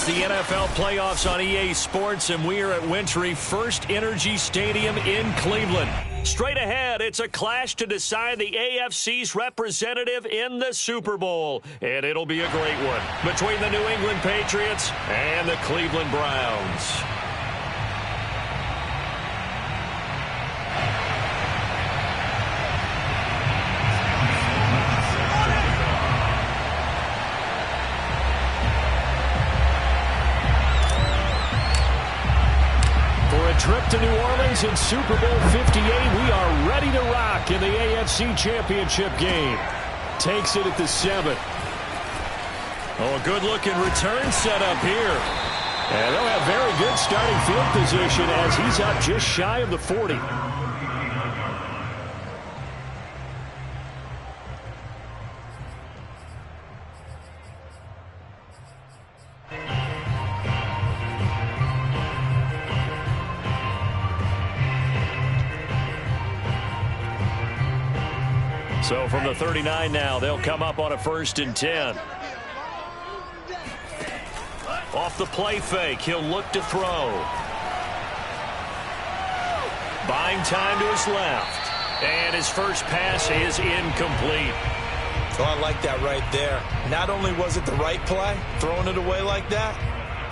It's the NFL playoffs on EA Sports, and we are at Wintry First Energy Stadium in Cleveland. Straight ahead, it's a clash to decide the AFC's representative in the Super Bowl, and it'll be a great one between the New England Patriots and the Cleveland Browns. Trip to New Orleans in Super Bowl 58. We are ready to rock in the AFC Championship game. Takes it at the 7th. Oh, a good-looking return set up here. And they'll have very good starting field position as he's up just shy of the 40. So from the 39 now, they'll come up on a 1st and 10. Off the play fake, he'll look to throw. Buying time to his left. And his first pass is incomplete. Oh, I like that right there. Not only was it the right play, throwing it away like that,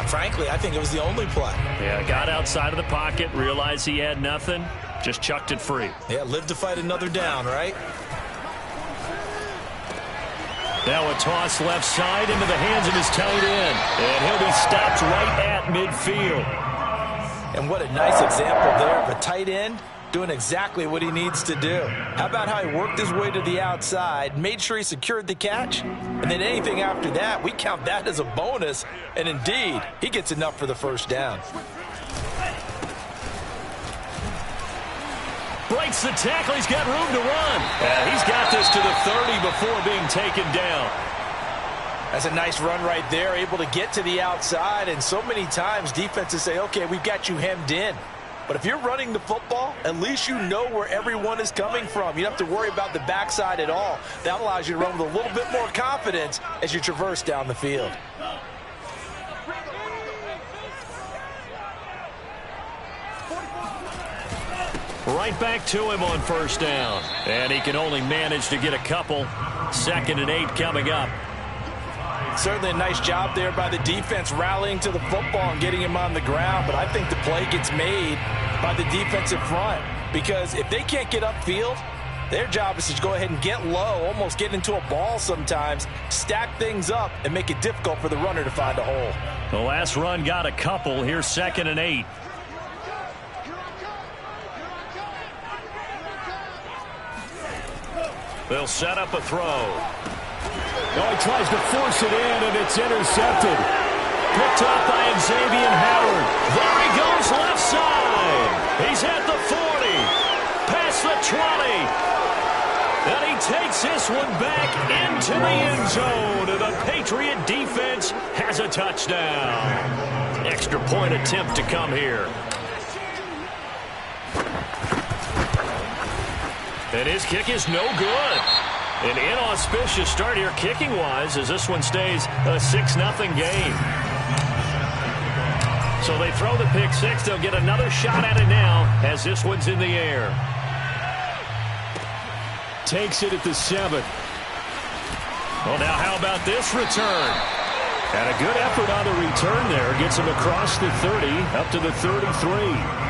frankly, I think it was the only play. Yeah, got outside of the pocket, realized he had nothing, just chucked it free. Yeah, live to fight another down, right? Now a toss left side into the hands of his tight end. And he'll be stopped right at midfield. And what a nice example there of a tight end doing exactly what he needs to do. How about how he worked his way to the outside, made sure he secured the catch, and then anything after that, we count that as a bonus. And indeed, he gets enough for the first down. Breaks the tackle. He's got room to run. And he's got this to the 30 before being taken down. That's a nice run right there, able to get to the outside. And so many times defenses say, okay, we've got you hemmed in. But if you're running the football, at least you know where everyone is coming from. You don't have to worry about the backside at all. That allows you to run with a little bit more confidence as you traverse down the field. Right back to him on 1st down. And he can only manage to get a couple. 2nd and 8 coming up. Certainly a nice job there by the defense rallying to the football and getting him on the ground. But I think the play gets made by the defensive front. Because if they can't get upfield, their job is to go ahead and get low, almost get into a ball sometimes, stack things up, and make it difficult for the runner to find a hole. The last run got a couple. Here's 2nd and 8. They'll set up a throw. Oh, he tries to force it in, and it's intercepted. Picked up by Xavier Howard. There he goes left side. He's at the 40. Past the 20. And he takes this one back into the end zone. And the Patriot defense has a touchdown. Extra point attempt to come here. And his kick is no good. An inauspicious start here kicking-wise as this one stays a 6-0 game. So they throw the pick six. They'll get another shot at it now as this one's in the air. Takes it at the 7th. Well, now how about this return? And a good effort on the return there. Gets him across the 30, up to the 33.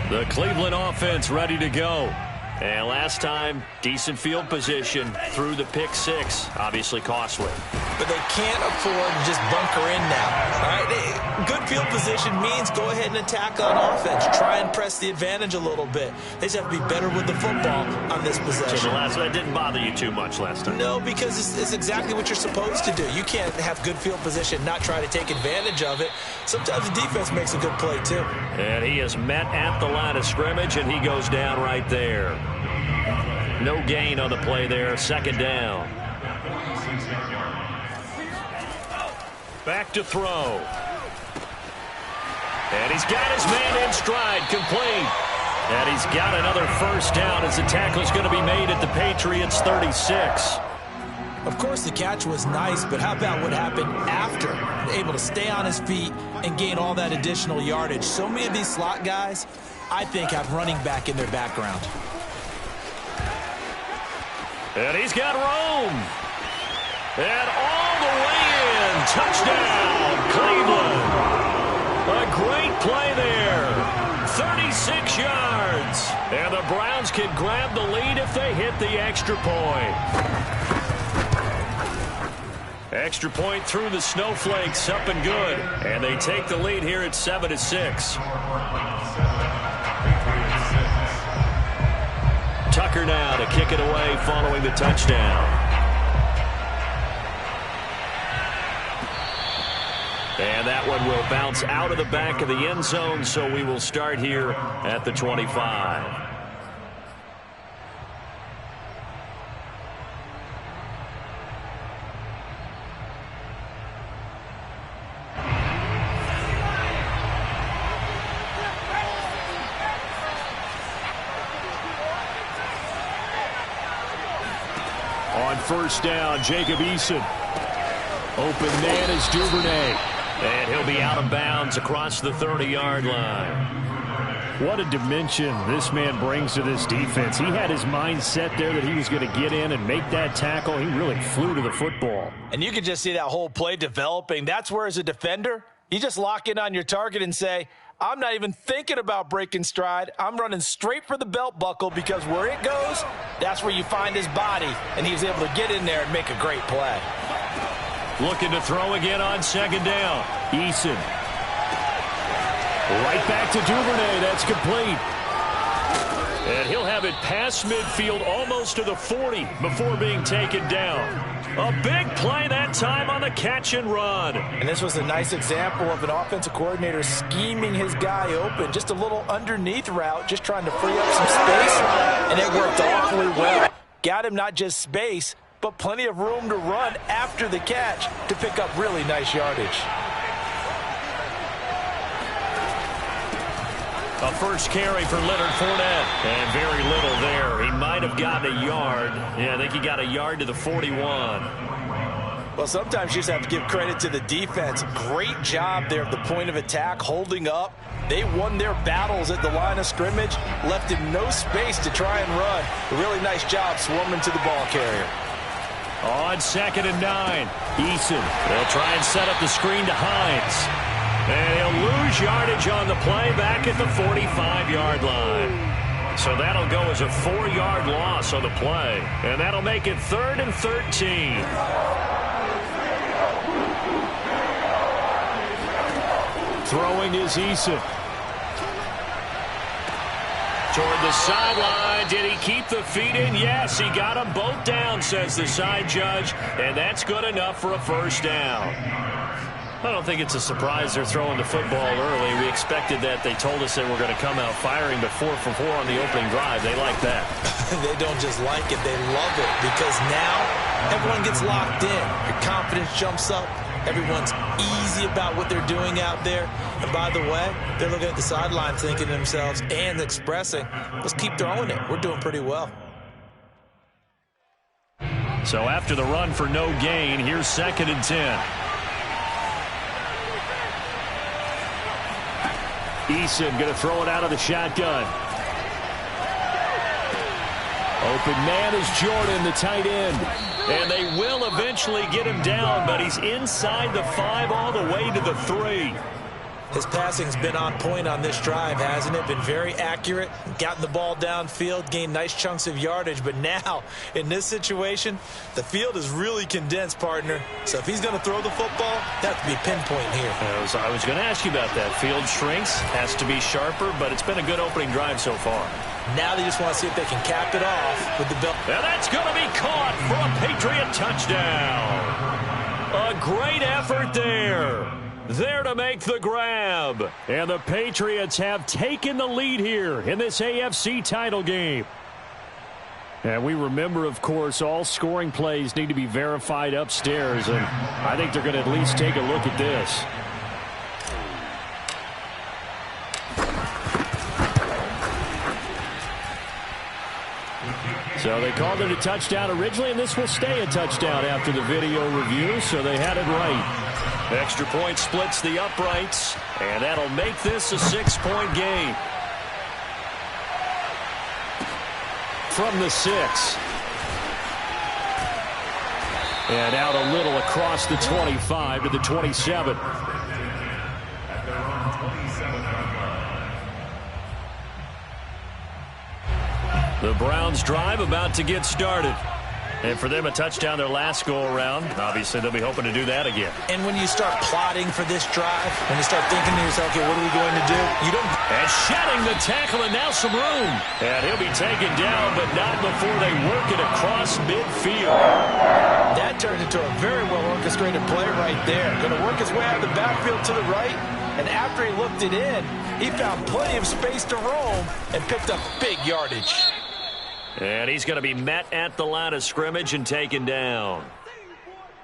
The Cleveland offense ready to go. And last time, decent field position through the pick six. Obviously costly. But they can't afford to just bunker in now. All right? Good field position means go ahead and attack on offense. Try and press the advantage a little bit. They just have to be better with the football on this possession. So that didn't bother you too much last time? No, because it's exactly what you're supposed to do. You can't have good field position, not try to take advantage of it. Sometimes the defense makes a good play, too. And he is met at the line of scrimmage, and he goes down right there. No gain on the play there. 2nd down. Back to throw. And he's got his man in stride, complete. And he's got another first down as the tackle is going to be made at the Patriots' 36. Of course, the catch was nice, but how about what happened after? Able to stay on his feet and gain all that additional yardage. So many of these slot guys, I think, have running back in their background. And he's got room. And all the way in. Touchdown, Cleveland. A great play there. 36 yards. And the Browns can grab the lead if they hit the extra point. Extra point through the snowflakes, up and good. And they take the lead here at 7-6. Tucker now to kick it away following the touchdown. And that one will bounce out of the back of the end zone, so we will start here at the 25. On first down, Jacob Eason. Open man is Duvernay. And he'll be out of bounds across the 30-yard line. What a dimension this man brings to this defense. He had his mind set there that he was going to get in and make that tackle. He really flew to the football. And you can just see that whole play developing. That's where, as a defender, you just lock in on your target and say, I'm not even thinking about breaking stride. I'm running straight for the belt buckle, because where it goes, that's where you find his body. And he was able to get in there and make a great play. Looking to throw again on second down. Eason. Right back to Duvernay. That's complete. And he'll have it past midfield almost to the 40 before being taken down. A big play that time on the catch and run. And this was a nice example of an offensive coordinator scheming his guy open. Just a little underneath route, just trying to free up some space. And it worked awfully well. Got him not just space, but plenty of room to run after the catch to pick up really nice yardage. A first carry for Leonard Fournette. And very little there. He might have gotten a yard. Yeah, I think he got a yard to the 41. Well, sometimes you just have to give credit to the defense. Great job there at the point of attack, holding up. They won their battles at the line of scrimmage, left him no space to try and run. A really nice job swarming to the ball carrier. On second and 9, Eason. They'll try and set up the screen to Hines. And he'll lose yardage on the play back at the 45-yard line. So that'll go as a 4-yard loss on the play. And that'll make it 3rd and 13. Throwing is Eason. Toward the sideline. Did he keep the feet in? Yes, he got them both down, says the side judge. And that's good enough for a first down. I don't think it's a surprise they're throwing the football early. We expected that. They told us they were going to come out firing, but 4 for 4 on the opening drive. They like that. They don't just like it. They love it, because now everyone gets locked in. Your confidence jumps up. Everyone's easy about what they're doing out there. And by the way, they're looking at the sideline thinking to themselves and expressing, let's keep throwing it. We're doing pretty well. So after the run for no gain, here's 2nd and 10. Eason going to throw it out of the shotgun. Open man is Jordan, the tight end. And they will eventually get him down, but he's inside the 5 all the way to the 3. His passing's been on point on this drive, hasn't it? Been very accurate, gotten the ball downfield, gained nice chunks of yardage. But now, in this situation, the field is really condensed, partner. So if he's going to throw the football, that has to be pinpoint here. I was going to ask you about that. Field shrinks, has to be sharper, but it's been a good opening drive so far. Now they just want to see if they can cap it off with the belt. And that's going to be caught for a Patriot touchdown. A great effort there. There to make the grab. And the Patriots have taken the lead here in this AFC title game. And we remember, of course, all scoring plays need to be verified upstairs. And I think they're going to at least take a look at this. So they called it a touchdown originally, and this will stay a touchdown after the video review, so they had it right. Extra point splits the uprights, and that'll make this a 6-point game. From the 6. And out a little across the 25 to the 27. The Browns drive about to get started. And for them, a touchdown their last go-around. Obviously, they'll be hoping to do that again. And when you start plotting for this drive, when you start thinking to yourself, okay, what are we going to do? You don't. And shedding the tackle, and now some room. And he'll be taken down, but not before they work it across midfield. That turned into a very well-orchestrated play right there. Going to work his way out of the backfield to the right. And after he looked it in, he found plenty of space to roam and picked up big yardage. And he's going to be met at the line of scrimmage and taken down.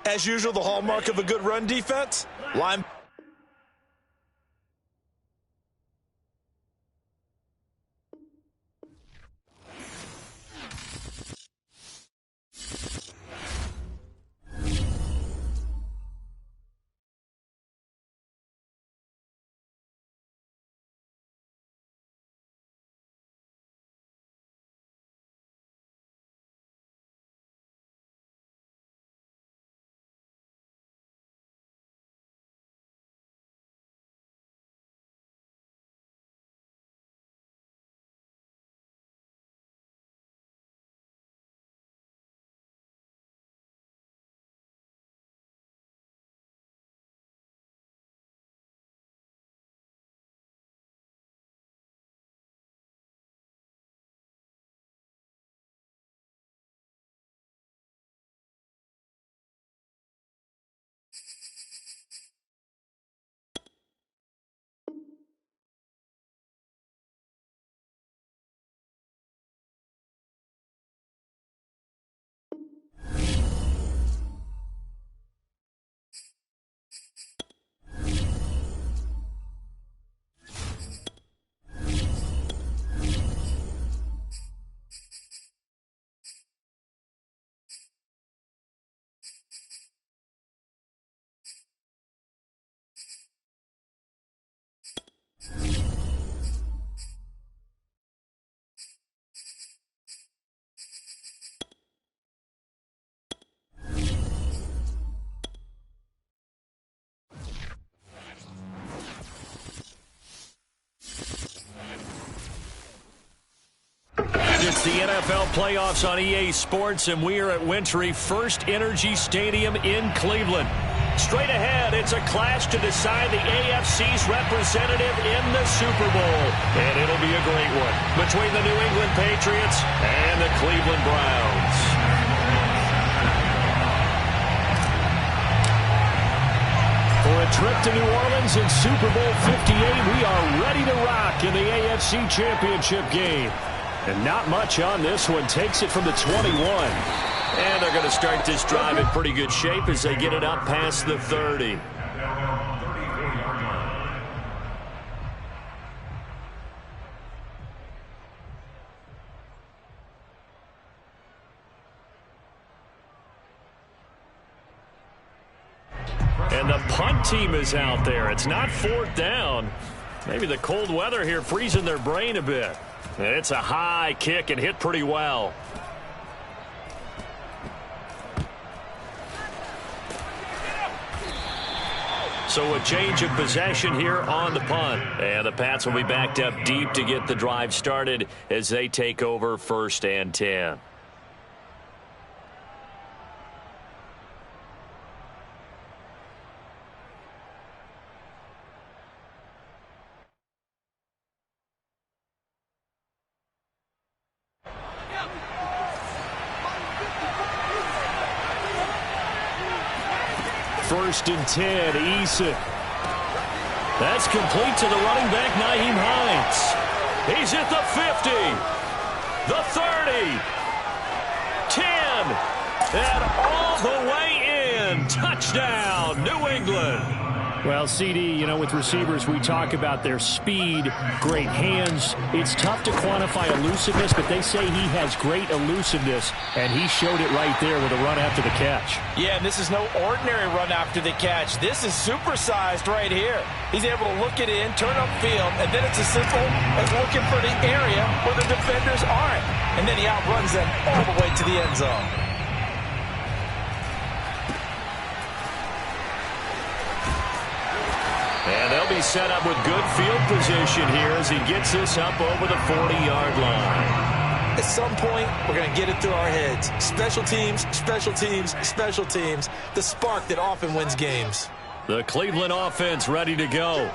As usual, the hallmark of a good run defense, line. It's the NFL playoffs on EA Sports, and we are at Wintry First Energy Stadium in Cleveland. Straight ahead, it's a clash to decide the AFC's representative in the Super Bowl. And it'll be a great one between the New England Patriots and the Cleveland Browns. For a trip to New Orleans in Super Bowl 58, we are ready to rock in the AFC Championship game. And not much on this one. Takes it from the 21. And they're going to start this drive in pretty good shape as they get it up past the 30. And the punt team is out there. It's not fourth down. Maybe the cold weather here freezing their brain a bit. And it's a high kick and hit pretty well. So a change of possession here on the punt. And the Pats will be backed up deep to get the drive started as they take over 1st and 10. First and 10, Eason. That's complete to the running back, Nyheim Hines. He's at the 50, the 30, 10, and all the way in. Touchdown, New England. Well, CD, you know, with receivers, we talk about their speed, great hands. It's tough to quantify elusiveness, but they say he has great elusiveness, and he showed it right there with a run after the catch. Yeah, and this is no ordinary run after the catch. This is supersized right here. He's able to look it in, turn upfield, and then it's as simple as looking for the area where the defenders aren't. And then he outruns them all the way to the end zone. And they'll be set up with good field position here as he gets this up over the 40-yard line. At some point, we're going to get it through our heads. Special teams, special teams, special teams. The spark that often wins games. The Cleveland offense ready to go.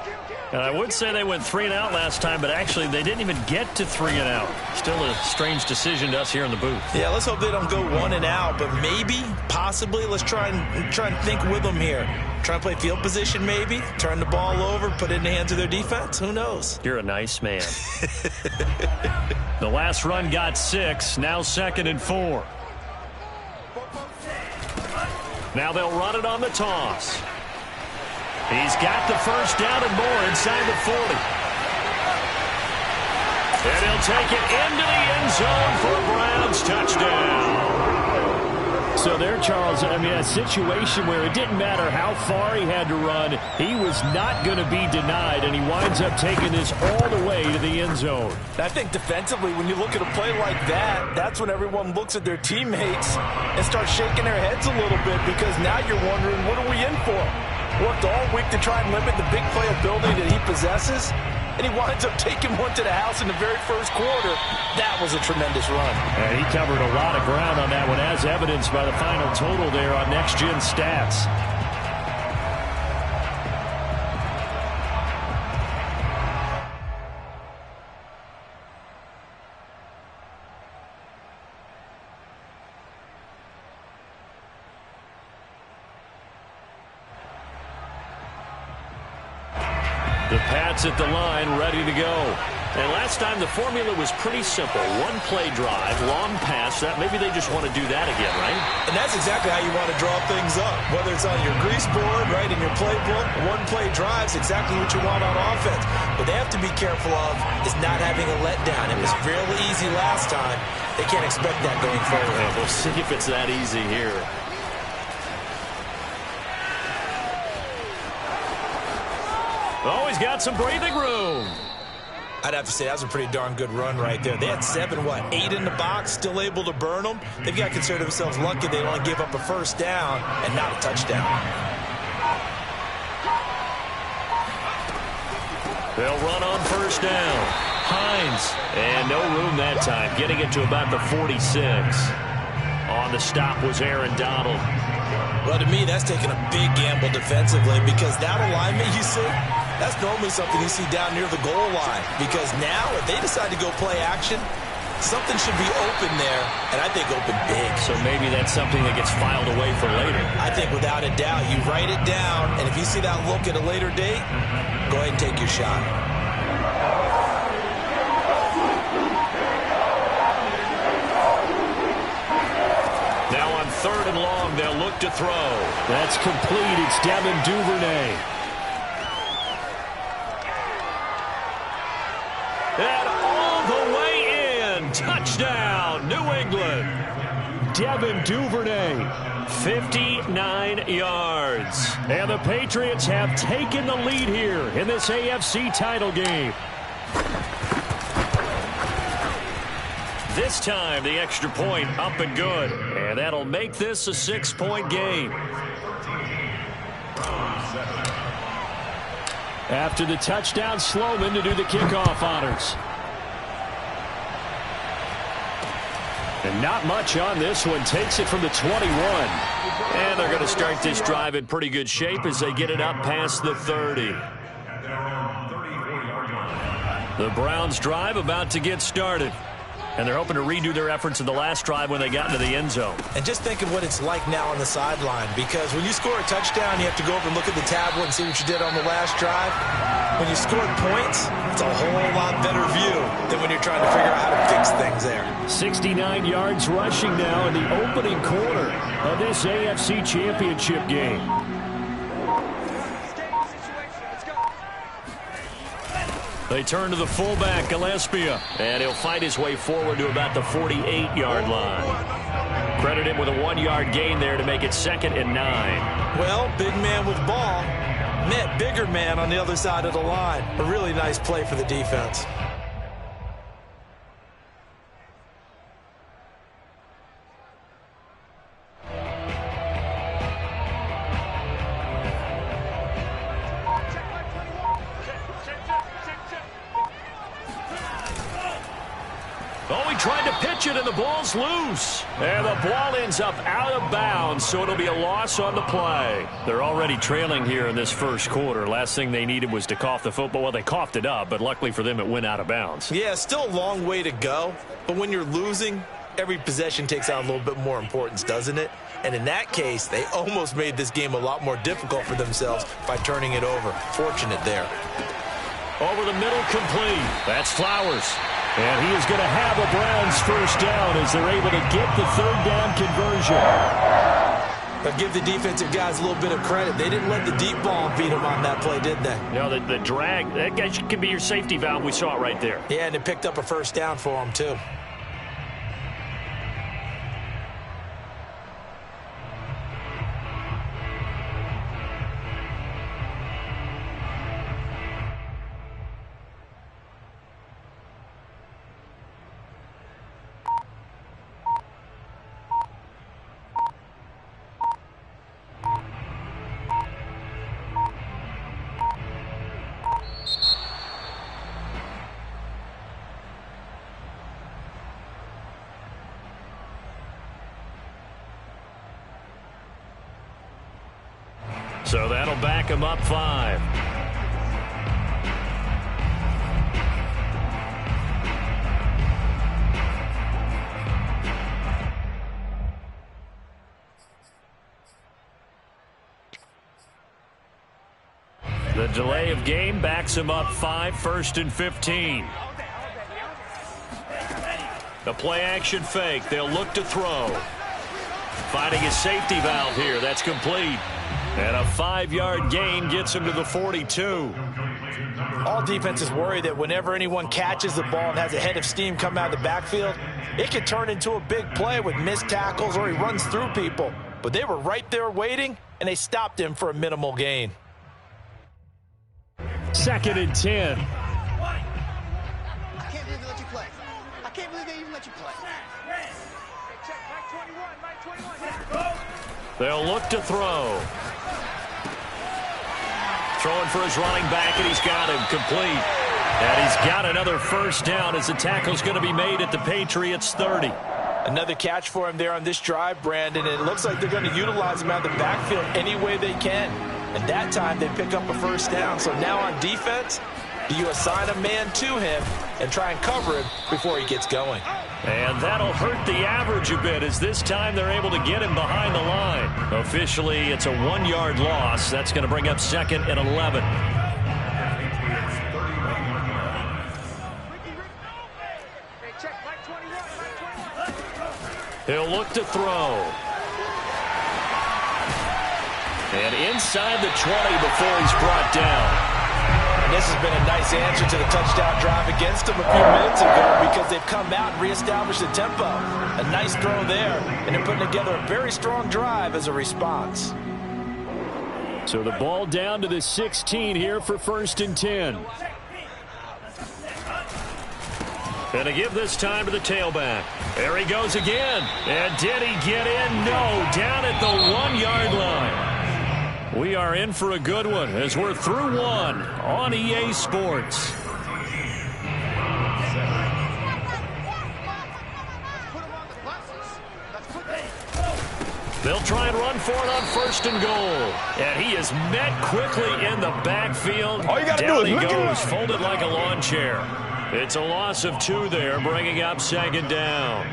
And I would say they went 3 and out last time, but actually they didn't even get to 3 and out. Still a strange decision to us here in the booth. Yeah, let's hope they don't go 1 and out, but maybe, possibly, let's try and think with them here. Try and play field position maybe, turn the ball over, put it in the hands of their defense. Who knows? You're a nice man. The last run got 6, now 2nd and 4. Now they'll run it on the toss. He's got the first down and more inside the 40. And he'll take it into the end zone for a Browns touchdown. So there, Charles, I mean, a situation where it didn't matter how far he had to run, he was not going to be denied, and he winds up taking this all the way to the end zone. I think defensively, when you look at a play like that, that's when everyone looks at their teammates and starts shaking their heads a little bit, because now you're wondering, what are we in for? Worked all week to try and limit the big play ability that he possesses, and he winds up taking one to the house in the very first quarter. That was a tremendous run. And he covered a lot of ground on that one, as evidenced by the final total there on Next Gen Stats. The Pats at the line, ready to go. And last time the formula was pretty simple. One play drive, long pass. That maybe they just want to do that again, right? And that's exactly how you want to draw things up. Whether it's on your grease board, right, in your playbook, one play drive's exactly what you want on offense. What they have to be careful of is not having a letdown. It was fairly easy last time. They can't expect that going forward. Yeah, we'll see if it's that easy here. Oh, he's got some breathing room. I'd have to say that was a pretty darn good run right there. They had 8 in the box, still able to burn them. They've got to consider themselves lucky they only gave up a first down and not a touchdown. They'll run on first down. Hines, and no room that time, getting it to about the 46. On the stop was Aaron Donald. Well, to me, that's taking a big gamble defensively, because that alignment you see, that's normally something you see down near the goal line. Because now, if they decide to go play action, something should be open there, and I think open big. So maybe that's something that gets filed away for later. I think without a doubt, you write it down, and if you see that look at a later date, go ahead and take your shot. Now on 3rd and long, they'll look to throw. That's complete. It's Devin Duvernay. And all the way in. Touchdown, New England. Devin Duvernay. 59 yards. And the Patriots have taken the lead here in this AFC title game. This time, the extra point up and good. And that'll make this a 6-point game. After the touchdown, Sloman to do the kickoff honors. And not much on this one. Takes it from the 21. And they're going to start this drive in pretty good shape as they get it up past the 30. The Browns drive about to get started. And they're hoping to redo their efforts in the last drive when they got into the end zone. And just think of what it's like now on the sideline, because when you score a touchdown, you have to go over and look at the tablet and see what you did on the last drive. When you scored points, it's a whole lot better view than when you're trying to figure out how to fix things there. 69 yards rushing now in the opening quarter of this AFC Championship game. They turn to the fullback, Gillespie. And he'll fight his way forward to about the 48-yard line. Credit him with a 1-yard gain there to make it 2nd and 9. Well, big man with ball met bigger man on the other side of the line. A really nice play for the defense. Tried to pitch it, and the ball's loose. And the ball ends up out of bounds, so it'll be a loss on the play. They're already trailing here in this first quarter. Last thing they needed was to cough the football. Well, they coughed it up, but luckily for them, it went out of bounds. Yeah, still a long way to go. But when you're losing, every possession takes on a little bit more importance, doesn't it? And in that case, they almost made this game a lot more difficult for themselves by turning it over. Fortunate there. Over the middle, complete. That's Flowers. And he is going to have the Browns first down as they're able to get the 3rd down conversion. But give the defensive guys a little bit of credit. They didn't let the deep ball beat them on that play, did they? No, the drag, that could be your safety valve. We saw it right there. Yeah, and it picked up a first down for them, too. So that'll back him up 5. The delay of game backs him up 5, 1st and 15. The play action fake. They'll look to throw. Finding his safety valve here. That's complete. And a 5-yard gain gets him to the 42. All defenses worry that whenever anyone catches the ball and has a head of steam come out of the backfield, it could turn into a big play with missed tackles or he runs through people. But they were right there waiting, and they stopped him for a minimal gain. 2nd and 10. I can't believe they let you play. I can't believe they even let you play. They'll look to throw. Throwing for his running back, and he's got him complete. And he's got another first down as the tackle's going to be made at the Patriots 30. Another catch for him there on this drive, Brandon. And it looks like they're going to utilize him out of the backfield any way they can. And that time they pick up a first down. So now on defense, do you assign a man to him and try and cover him before he gets going? And that'll hurt the average a bit as this time they're able to get him behind the line. Officially, it's a 1-yard loss. That's going to bring up 2nd and 11. He'll look to throw. And inside the 20 before he's brought down. And this has been a nice answer to the touchdown drive against them a few minutes ago because they've come out and reestablished the tempo. A nice throw there, and they're putting together a very strong drive as a response. So the ball down to the 16 here for 1st and 10. And to give this time to the tailback. There he goes again. And did he get in? No, down at the 1-yard line. We are in for a good one as we're through one on EA Sports. They'll try and run for it on 1st and goal. And he is met quickly in the backfield. All you got to Down do is he look goes, at folded like a lawn chair. It's a loss of 2 there, bringing up 2nd down.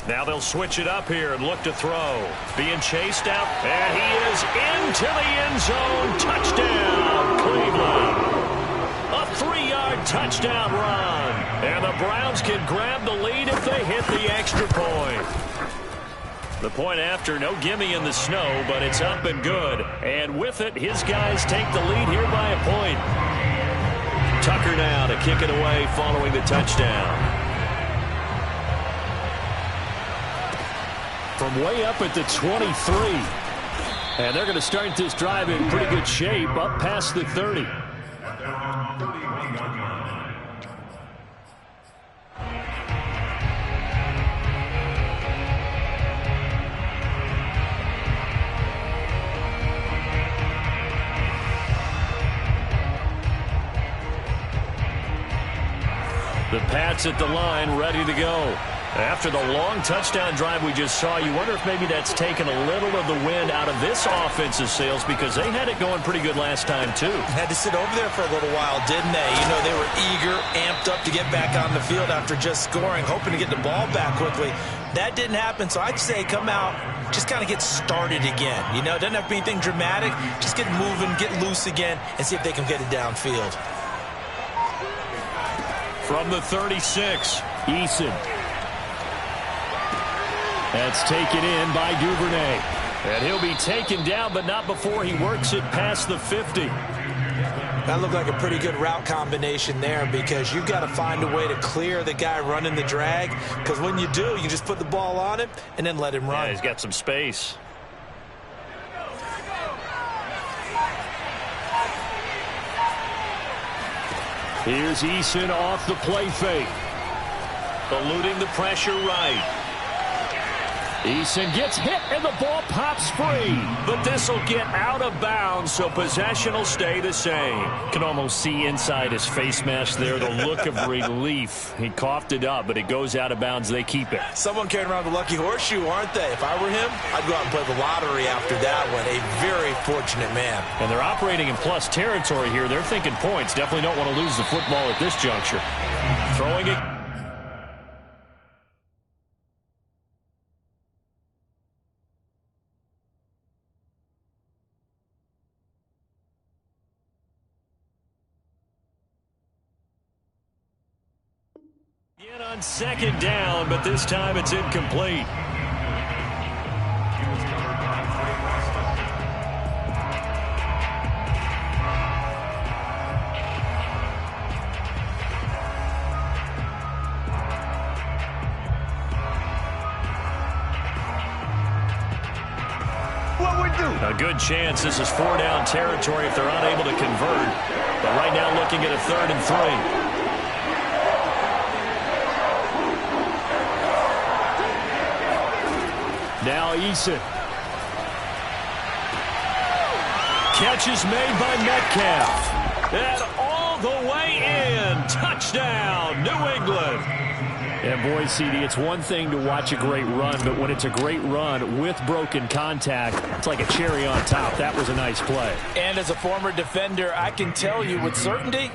Now they'll switch it up here and look to throw. Being chased out, and he is into the end zone. Touchdown, Cleveland. A 3-yard touchdown run. And the Browns can grab the lead if they hit the extra point. The point after, no gimme in the snow, but it's up and good. And with it, his guys take the lead here by a point. Tucker now to kick it away following the touchdown. From way up at the 23. And they're going to start this drive in pretty good shape, up past the 30. The Pats at the line, ready to go. After the long touchdown drive we just saw, you wonder if maybe that's taken a little of the wind out of this offensive sails, because they had it going pretty good last time, too. Had to sit over there for a little while, didn't they? You know, they were eager, amped up to get back on the field after just scoring, hoping to get the ball back quickly. That didn't happen, so I'd say come out, just kind of get started again. You know, it doesn't have to be anything dramatic. Just get moving, get loose again, and see if they can get it downfield. From the 36, Eason. That's taken in by Duvernay. And he'll be taken down, but not before he works it past the 50. That looked like a pretty good route combination there, because you've got to find a way to clear the guy running the drag, because when you do, you just put the ball on him and then let him run. Yeah, he's got some space. Here's Eason off the play fake. Eluding the pressure right. Eason gets hit and the ball pops free. But this will get out of bounds, so possession will stay the same. Can almost see inside his face mask there the look of relief. He coughed it up, but it goes out of bounds. They keep it. Someone carrying around the lucky horseshoe, aren't they? If I were him, I'd go out and play the lottery after that one. A very fortunate man. And they're operating in plus territory here. They're thinking points. Definitely don't want to lose the football at this juncture. Throwing it. Again on second down, but this time it's incomplete. A good chance this is 4-down territory if they're unable to convert. But right now looking at a 3rd and 3. Now Eason. Catch is made by Metcalf. And all the way in. Touchdown, New England. And boy, CD, it's one thing to watch a great run, but when it's a great run with broken contact, it's like a cherry on top. That was a nice play. And as a former defender, I can tell you with certainty,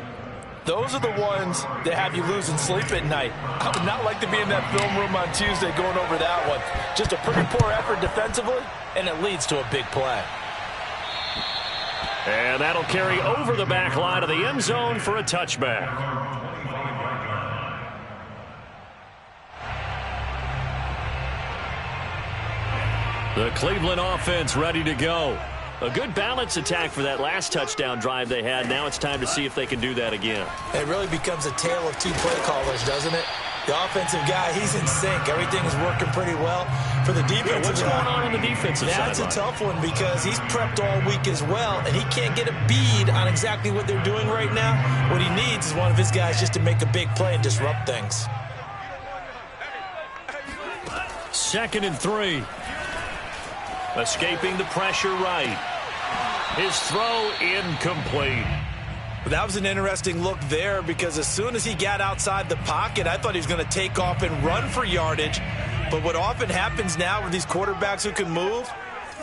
those are the ones that have you losing sleep at night. I would not like to be in that film room on Tuesday going over that one. Just a pretty poor effort defensively, and it leads to a big play. And that'll carry over the back line of the end zone for a touchback. The Cleveland offense ready to go. A good balance attack for that last touchdown drive they had. Now it's time to see if they can do that again. It really becomes a tale of two play callers, doesn't it? The offensive guy, he's in sync. Everything is working pretty well. For the defensive what's going on the defensive side? That's a tough one, because he's prepped all week as well, and he can't get a bead on exactly what they're doing right now. What he needs is one of his guys just to make a big play and disrupt things. 2nd and 3. Escaping the pressure right. His throw incomplete. That was an interesting look there, because as soon as he got outside the pocket, I thought he was going to take off and run for yardage. But what often happens now with these quarterbacks who can move,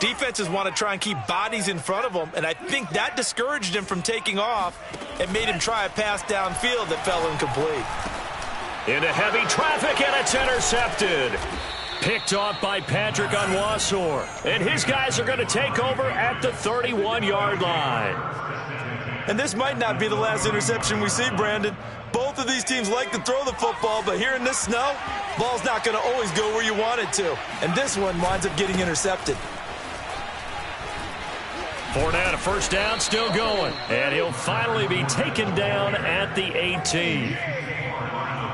defenses want to try and keep bodies in front of them, and I think that discouraged him from taking off and made him try a pass downfield that fell incomplete. Into heavy traffic, and it's intercepted. Picked off by Patrick Onwuasor. And his guys are going to take over at the 31-yard line. And this might not be the last interception we see, Brandon. Both Both of these teams like to throw the football, but here in this snow, ball's not going to always go where you want it to. And this one winds up getting intercepted. Fournette, a first down, still going. And he'll finally be taken down at the 18.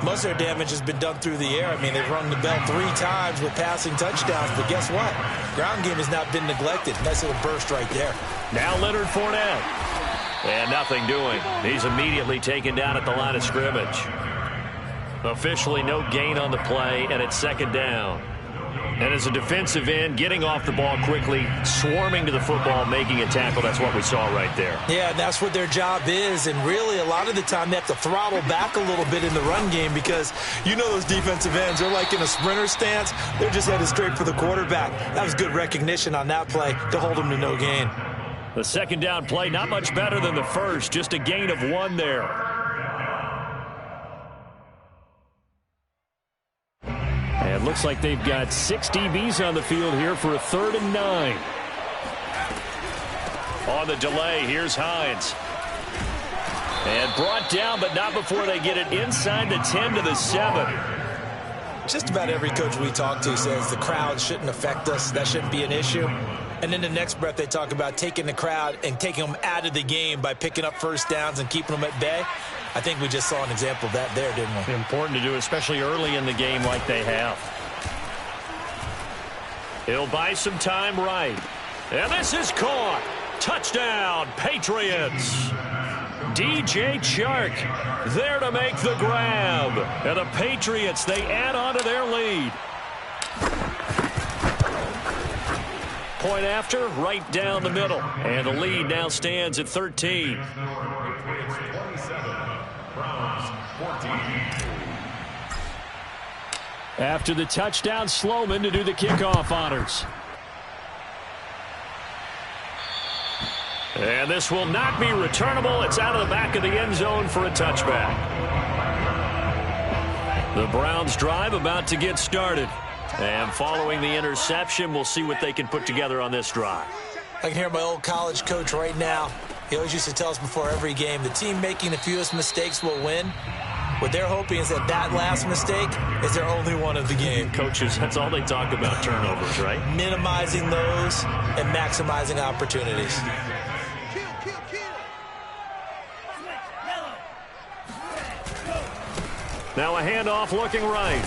Most of their damage has been done through the air. I mean, they've rung the bell 3 times with passing touchdowns, but guess what? Ground game has not been neglected. Nice little burst right there. Now Leonard Fournette. And nothing doing. He's immediately taken down at the line of scrimmage. Officially no gain on the play, and it's second down. And as a defensive end, getting off the ball quickly, swarming to the football, making a tackle, that's what we saw right there. Yeah, that's what their job is, and really a lot of the time they have to throttle back a little bit in the run game because you know those defensive ends, they're like in a sprinter stance. They're just headed straight for the quarterback. That was good recognition on that play to hold them to no gain. The second down play, not much better than the first, just a gain of 1 there. And looks like they've got 6 DBs on the field here for a 3rd and 9. On the delay, here's Hines. And brought down, but not before they get it inside the 10 to the 7. Just about every coach we talk to says the crowd shouldn't affect us. That shouldn't be an issue. And in the next breath, they talk about taking the crowd and taking them out of the game by picking up first downs and keeping them at bay. I think we just saw an example of that there, didn't we? Important to do, especially early in the game like they have. He'll buy some time right. And this is caught. Touchdown, Patriots. DJ Chark there to make the grab. And the Patriots, they add on to their lead. Point after, right down the middle. And the lead now stands at 13. After the touchdown, Sloman to do the kickoff honors. And this will not be returnable. It's out of the back of the end zone for a touchback. The Browns drive about to get started. And following the interception, we'll see what they can put together on this drive. I can hear my old college coach right now. He always used to tell us before every game, the team making the fewest mistakes will win. What they're hoping is that that last mistake is their only one of the game. Coaches, that's all they talk about, turnovers, right? Minimizing those and maximizing opportunities. Now a handoff looking right.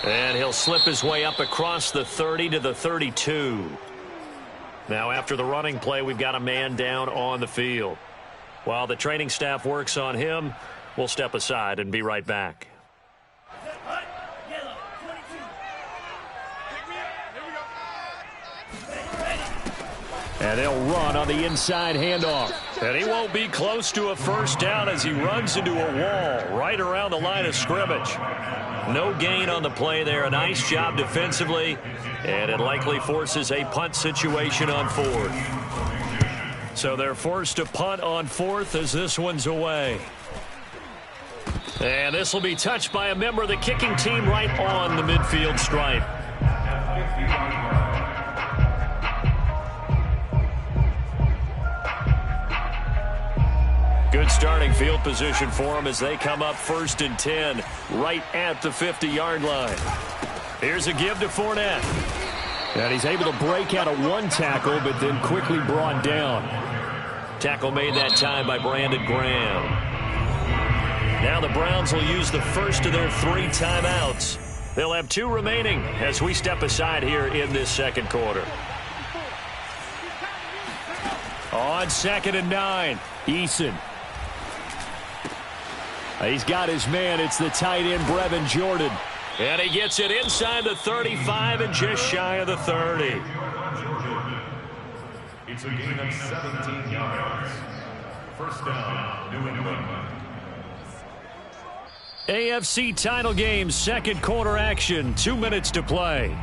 And he'll slip his way up across the 30 to the 32. Now after the running play, we've got a man down on the field. While the training staff works on him, we'll step aside and be right back. And they'll run on the inside handoff. And he won't be close to a first down as he runs into a wall right around the line of scrimmage. No gain on the play there. A nice job defensively. And it likely forces a punt situation on 4th. So they're forced to punt on 4th as this one's away. And this will be touched by a member of the kicking team right on the midfield stripe. Good starting field position for them as they come up 1st and 10 right at the 50-yard line. Here's a give to Fournette. And he's able to break out of 1 tackle, but then quickly brought down. Tackle made that time by Brandon Graham. Now the Browns will use the first of their 3 timeouts. They'll have 2 remaining as we step aside here in this second quarter. On 2nd and 9, Eason. He's got his man. It's the tight end, Brevin Jordan. And he gets it inside the 35 and just shy of the 30. It's a gain of 17 yards. First down, New England. AFC title game, second quarter action, 2 minutes to play.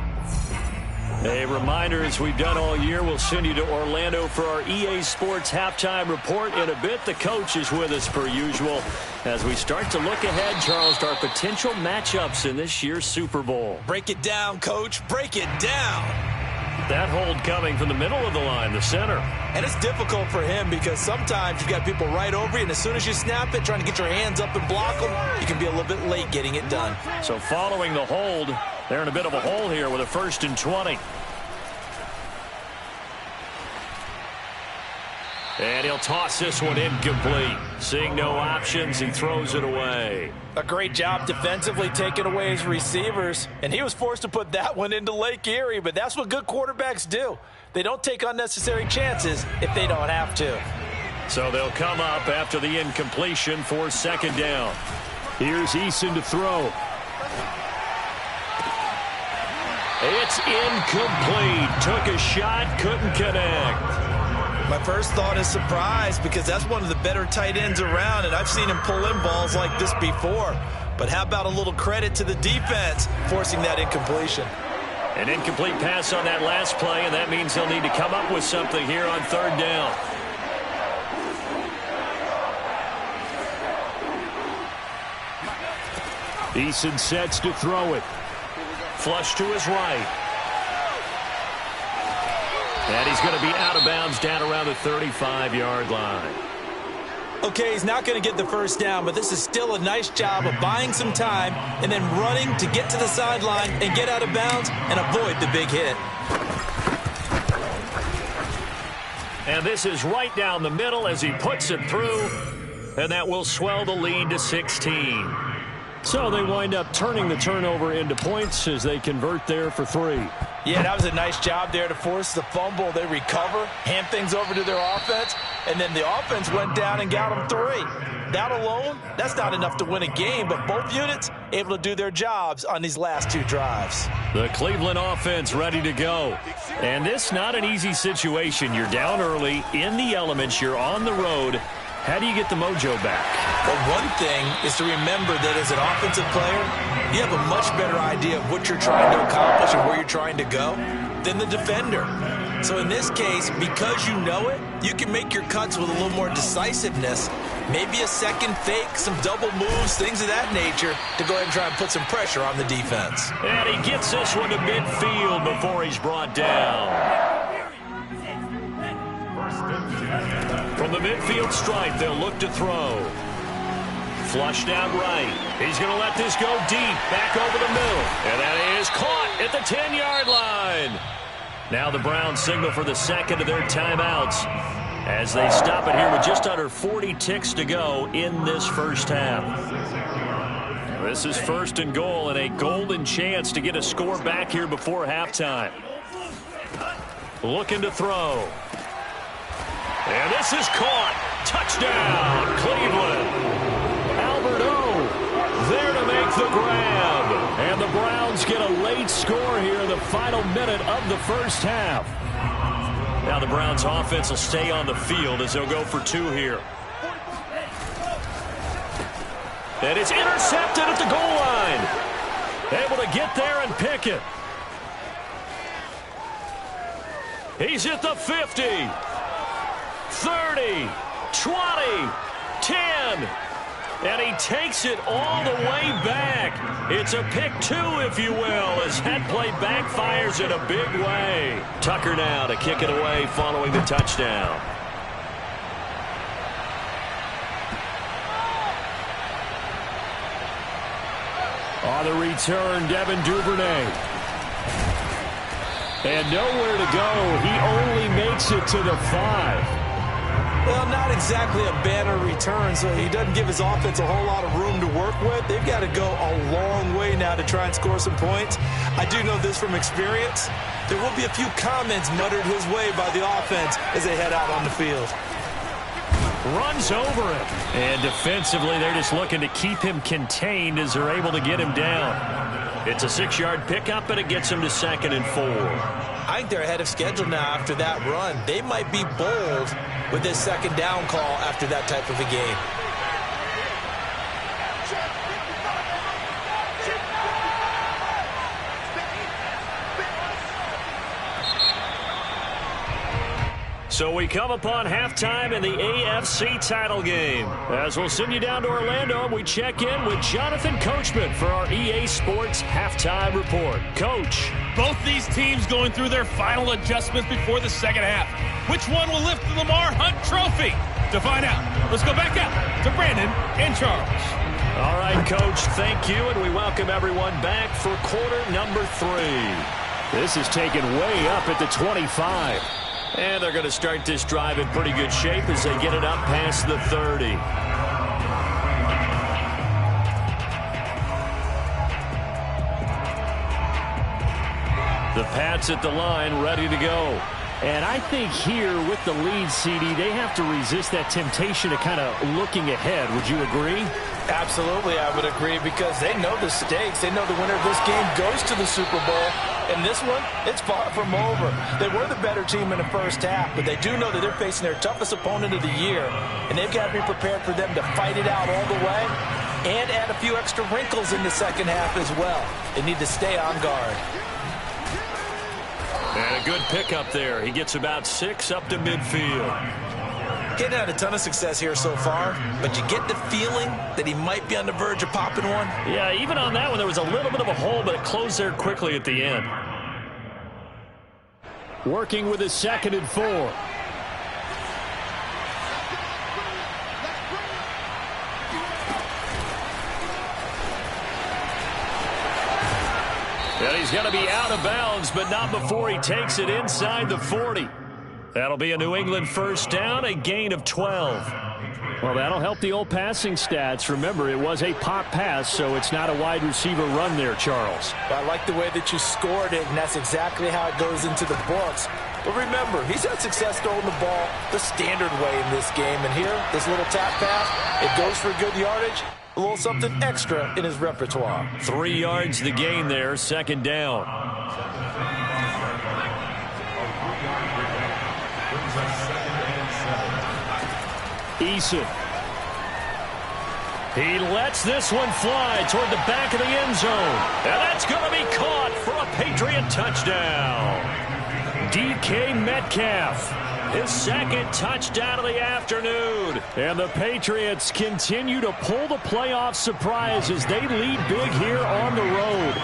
A reminder, as we've done all year, we'll send you to Orlando for our EA Sports halftime report in a bit. The coach is with us per usual as we start to look ahead, Charles, to our potential matchups in this year's Super Bowl. Break it down, Coach. Break it down. That hold coming from the middle of the line, the center. And it's difficult for him because sometimes you've got people right over you, and as soon as you snap it, trying to get your hands up and block them, you can be a little bit late getting it done. So following the hold, they're in a bit of a hole here with a 1st and 20. And he'll toss this one incomplete. Seeing no options, he throws it away. A great job defensively taking away his receivers, and he was forced to put that one into Lake Erie, but that's what good quarterbacks do. They don't take unnecessary chances if they don't have to. So they'll come up after the incompletion for 2nd down. Here's Eason to throw. It's incomplete. Took a shot, couldn't connect. My first thought is surprise because that's one of the better tight ends around, and I've seen him pull in balls like this before. But how about a little credit to the defense forcing that incompletion? An incomplete pass on that last play, and that means they'll need to come up with something here on 3rd down. Eason sets to throw it. Flush to his right. And he's going to be out of bounds down around the 35-yard line. Okay, he's not going to get the 1st down, but this is still a nice job of buying some time and then running to get to the sideline and get out of bounds and avoid the big hit. And this is right down the middle as he puts it through, and that will swell the lead to 16. So they wind up turning the turnover into points as they convert there for 3. Yeah, that was a nice job there to force the fumble. They recover, hand things over to their offense, and then the offense went down and got them 3. That alone, that's not enough to win a game, but both units able to do their jobs on these last 2 drives. The Cleveland offense ready to go. And this not an easy situation. You're down early, in the elements, you're on the road. How do you get the mojo back? Well, one thing is to remember that as an offensive player, you have a much better idea of what you're trying to accomplish and where you're trying to go than the defender. So in this case, because you know it, you can make your cuts with a little more decisiveness. Maybe a second fake, some double moves, things of that nature to go ahead and try and put some pressure on the defense. And he gets this one to midfield before he's brought down. From the midfield stripe, they'll look to throw. Flushed out right. He's going to let this go deep, back over the middle. And that is caught at the 10-yard line. Now the Browns signal for the 2nd of their timeouts as they stop it here with just under 40 ticks to go in this 1st half. This is 1st and goal and a golden chance to get a score back here before halftime. Looking to throw. And this is caught. Touchdown, Cleveland. Albert O there to make the grab. And the Browns get a late score here in the final minute of the 1st half. Now the Browns offense will stay on the field as they'll go for 2 here. And it's intercepted at the goal line. Able to get there and pick it. He's at the 50. 30, 20, 10, and he takes it all the way back. It's a pick 2, if you will, as that play backfires in a big way. Tucker now to kick it away following the touchdown. On the return, Devin Duvernay. And nowhere to go. He only makes it to the 5. Well, not exactly a banner return, so he doesn't give his offense a whole lot of room to work with. They've got to go a long way now to try and score some points. I do know this from experience. There will be a few comments muttered his way by the offense as they head out on the field. Runs over him. And defensively, they're just looking to keep him contained as they're able to get him down. It's a 6-yard pickup, and it gets him to 2nd and 4. I think they're ahead of schedule now after that run. They might be bold with this 2nd down call after that type of a game. So we come upon halftime in the AFC title game. As we'll send you down to Orlando, we check in with Jonathan Coachman for our EA Sports Halftime Report. Coach. Both these teams going through their final adjustments before the second half. Which one will lift the Lamar Hunt Trophy? To find out, let's go back out to Brandon and Charles. All right, Coach, thank you, and we welcome everyone back for quarter number 3. This is taken way up at the 25. And they're going to start this drive in pretty good shape as they get it up past the 30. The Pats at the line, ready to go. And I think here with the lead, CD, they have to resist that temptation of kind of looking ahead. Would you agree? Absolutely, I would agree, because they know the stakes. They know the winner of this game goes to the Super Bowl. And this one, it's far from over. They were the better team in the first half, but they do know that they're facing their toughest opponent of the year. And they've got to be prepared for them to fight it out all the way and add a few extra wrinkles in the second half as well. They need to stay on guard. And a good pickup there. He gets about 6 up to midfield. Getting had a ton of success here so far, but you get the feeling that he might be on the verge of popping one. Yeah, even on that one, there was a little bit of a hole, but it closed there quickly at the end. Working with his 2nd and 4. And he's going to be out of bounds, but not before he takes it inside the 40. That'll be a New England first down, a gain of 12. Well, that'll help the old passing stats. Remember, it was a pop pass, so it's not a wide receiver run there, Charles. I like the way that you scored it, and that's exactly how it goes into the books. But remember, he's had success throwing the ball the standard way in this game. And here, this little tap pass, it goes for good yardage. A little something extra in his repertoire. 3 yards the gain there, 2nd down. Eason. He lets this one fly toward the back of the end zone. And that's going to be caught for a Patriot touchdown. DK Metcalf. His 2nd touchdown of the afternoon. And the Patriots continue to pull the playoff surprise as they lead big here on the road.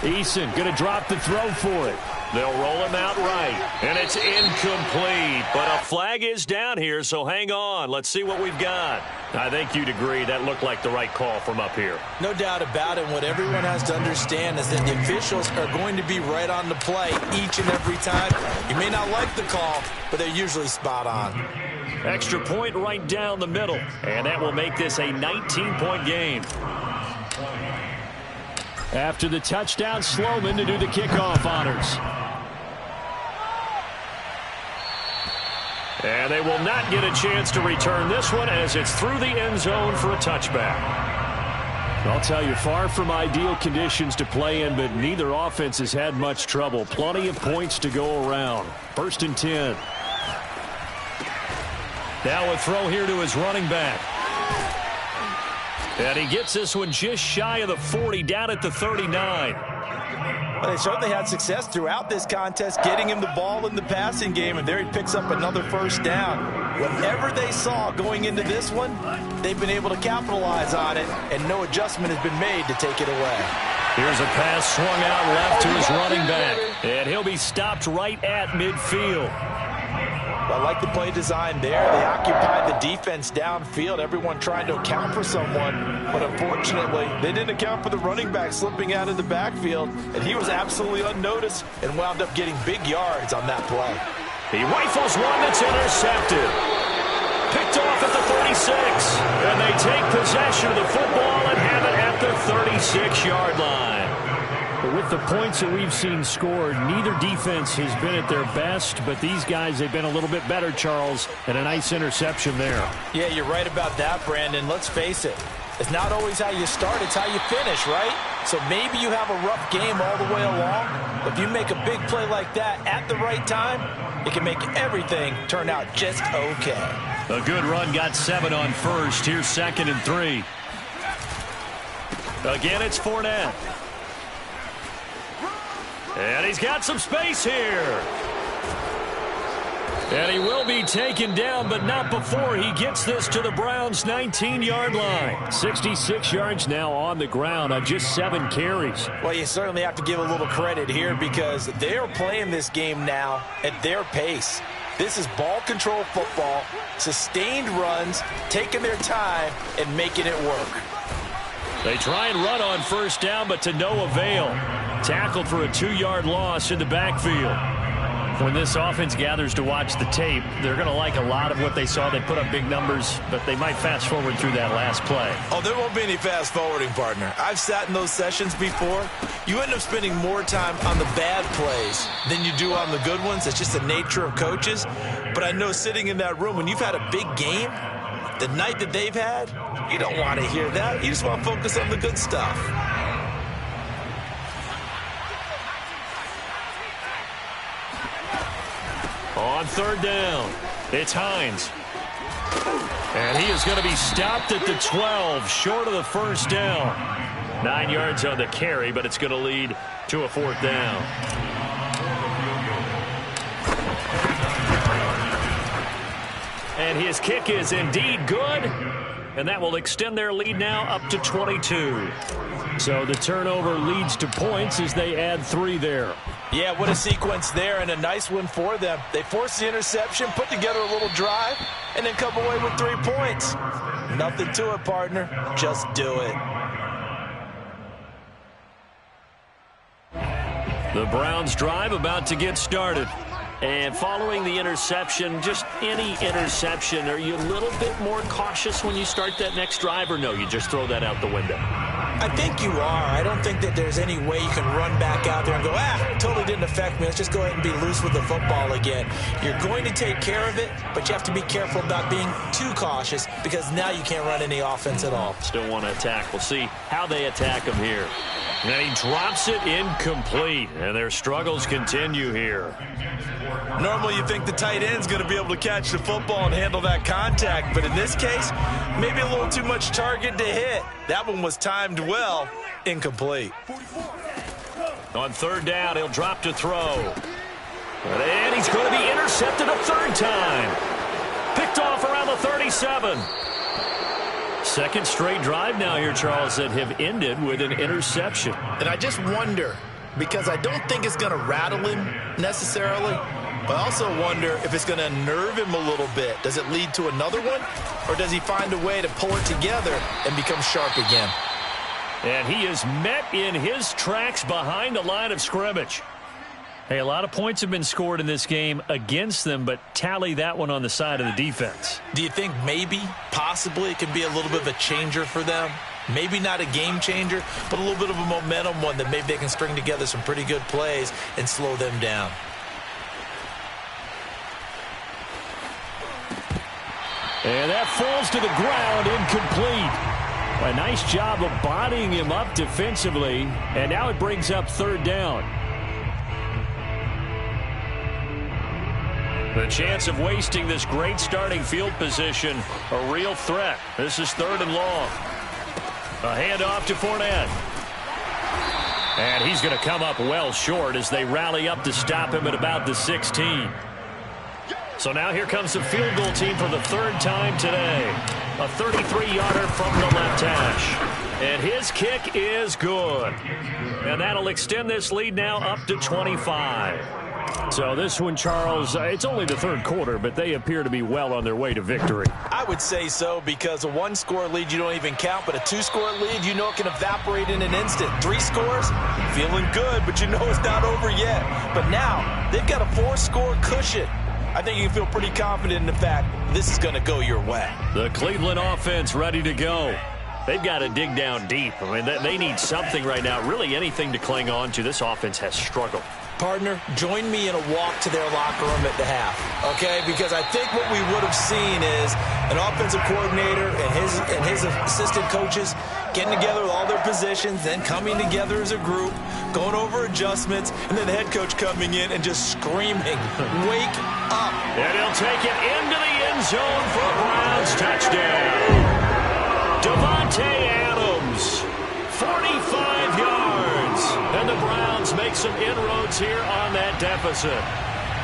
Eason going to drop the throw for it. They'll roll him out right. And it's incomplete. But a flag is down here, so hang on. Let's see what we've got. I think you'd agree that looked like the right call from up here. No doubt about it. What everyone has to understand is that the officials are going to be right on the play each and every time. You may not like the call, but they're usually spot on. Extra point right down the middle. And that will make this a 19-point game. After the touchdown, Sloman to do the kickoff honors. And they will not get a chance to return this one as it's through the end zone for a touchback. I'll tell you, far from ideal conditions to play in, but neither offense has had much trouble. Plenty of points to go around. 1st and 10. Now a throw here to his running back. And he gets this one just shy of the 40, down at the 39. Well, they certainly had success throughout this contest, getting him the ball in the passing game, and there he picks up another first down. Whatever they saw going into this one, they've been able to capitalize on it, and no adjustment has been made to take it away. Here's a pass swung out left to his running back, and he'll be stopped right at midfield. I like the play design there. They occupied the defense downfield, everyone trying to account for someone. But unfortunately, they didn't account for the running back slipping out of the backfield. And he was absolutely unnoticed and wound up getting big yards on that play. He rifles one that's intercepted. Picked off at the 36. And they take possession of the football and have it at the 36-yard line. With the points that we've seen scored, neither defense has been at their best, but these guys, they've been a little bit better, Charles, and a nice interception there. Yeah, you're right about that, Brandon. Let's face it. It's not always how you start, it's how you finish, right? So maybe you have a rough game all the way along, but if you make a big play like that at the right time, it can make everything turn out just okay. A good run, got 7 on first. Here's 2nd and 3. Again, it's Fournette. And he's got some space here. And he will be taken down, but not before he gets this to the Browns' 19-yard line. 66 yards now on the ground on just 7 carries. Well, you certainly have to give a little credit here because they are playing this game now at their pace. This is ball control football, sustained runs, taking their time, and making it work. They try and run on first down, but to no avail. Tackled for a 2-yard loss in the backfield. When this offense gathers to watch the tape, they're going to like a lot of what they saw. They put up big numbers, but they might fast forward through that last play. Oh, there won't be any fast forwarding, partner. I've sat in those sessions before. You end up spending more time on the bad plays than you do on the good ones. It's just the nature of coaches. But I know sitting in that room, when you've had a big game, the night that they've had, you don't want to hear that. You just want to focus on the good stuff. On third down, it's Hines. And he is going to be stopped at the 12, short of the first down. 9 yards on the carry, but it's going to lead to a 4th down. And his kick is indeed good. And that will extend their lead now up to 22. So the turnover leads to points as they add 3 there. Yeah, what a sequence there, and a nice one for them. They forced the interception, put together a little drive, and then come away with 3 points. Nothing to it, partner. Just do it. The Browns drive about to get started. And following the interception, just any interception, are you a little bit more cautious when you start that next drive, or no, you just throw that out the window? I think you are. I don't think that there's any way you can run back out there and go, totally didn't affect me. Let's just go ahead and be loose with the football again. You're going to take care of it, but you have to be careful about being too cautious because now you can't run any offense at all. Still want to attack. We'll see how they attack him here. And he drops it incomplete, and their struggles continue here. Normally you think the tight end's going to be able to catch the football and handle that contact, but in this case, maybe a little too much target to hit. That one was timed well, incomplete. On third down, he'll drop to throw. And he's going to be intercepted a 3rd time. Picked off around the 37. Second straight drive now here, Charles, that have ended with an interception. And I just wonder, because I don't think it's going to rattle him necessarily, but I also wonder if it's going to nerve him a little bit. Does it lead to another one, or does he find a way to pull it together and become sharp again? And he is met in his tracks behind the line of scrimmage. Hey, a lot of points have been scored in this game against them, but tally that one on the side of the defense. Do you think maybe, possibly, it could be a little bit of a changer for them? Maybe not a game changer, but a little bit of a momentum one that maybe they can string together some pretty good plays and slow them down. And that falls to the ground, incomplete. A nice job of bodying him up defensively, and now it brings up 3rd down. The chance of wasting this great starting field position, a real threat. This is 3rd and long. A handoff to Fournette. And he's going to come up well short as they rally up to stop him at about the 16. So now here comes the field goal team for the 3rd time today. A 33-yarder from the left hash. And his kick is good. And that'll extend this lead now up to 25. So this one, Charles, it's only the 3rd quarter, but they appear to be well on their way to victory. I would say so, because a 1-score lead you don't even count, but a 2-score lead you know it can evaporate in an instant. 3 scores, feeling good, but you know it's not over yet. But now they've got a 4-score cushion. I think you can feel pretty confident in the fact this is going to go your way. The Cleveland offense ready to go. They've got to dig down deep. I mean, they need something right now, really anything to cling on to. This offense has struggled. Partner, join me in a walk to their locker room at the half, okay? Because I think what we would have seen is an offensive coordinator and his assistant coaches getting together with all their positions, then coming together as a group, going over adjustments, and then the head coach coming in and just screaming, wake up. And he'll take it into the end zone for a Browns touchdown. Devontae Adams, 40 some inroads here on that deficit.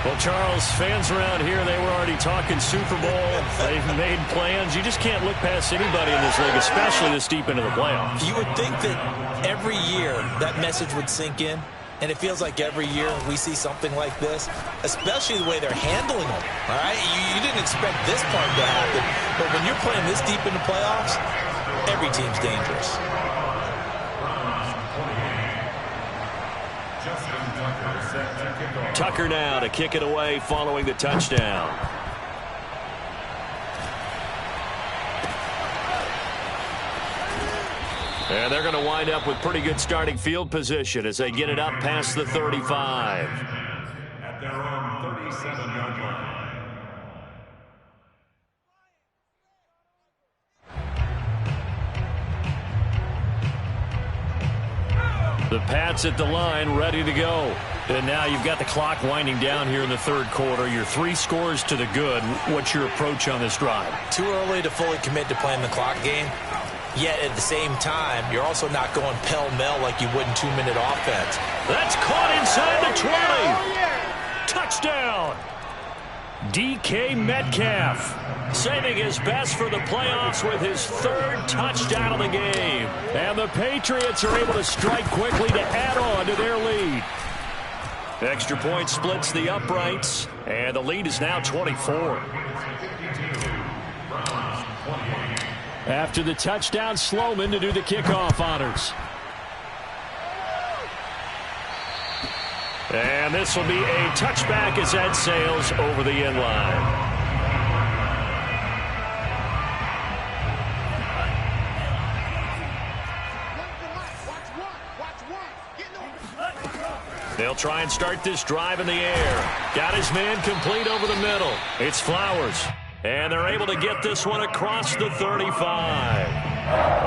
Well, Charles, fans around here, they were already talking Super Bowl. They've made plans. You just can't look past anybody in this league, especially this deep into the playoffs. You would think that every year that message would sink in, and it feels like every year we see something like this, especially the way they're handling them. All right, you didn't expect this part to happen, but when you're playing this deep into playoffs, every team's dangerous. Tucker now to kick it away following the touchdown. And they're going to wind up with pretty good starting field position as they get it up past the 35. At their own 37-yard line. The Pats at the line, ready to go. And now you've got the clock winding down here in the third quarter. You're 3 scores to the good. What's your approach on this drive? Too early to fully commit to playing the clock game. Yet at the same time, you're also not going pell-mell like you would in 2-minute offense. That's caught inside the 20. Touchdown. DK Metcalf saving his best for the playoffs with his 3rd touchdown of the game. And the Patriots are able to strike quickly to add on to their lead. Extra point splits the uprights, and the lead is now 24. After the touchdown, Sloman to do the kickoff honors. And this will be a touchback as that sails over the end line. They'll try and start this drive in the air. Got his man complete over the middle. It's Flowers. And they're able to get this one across the 35.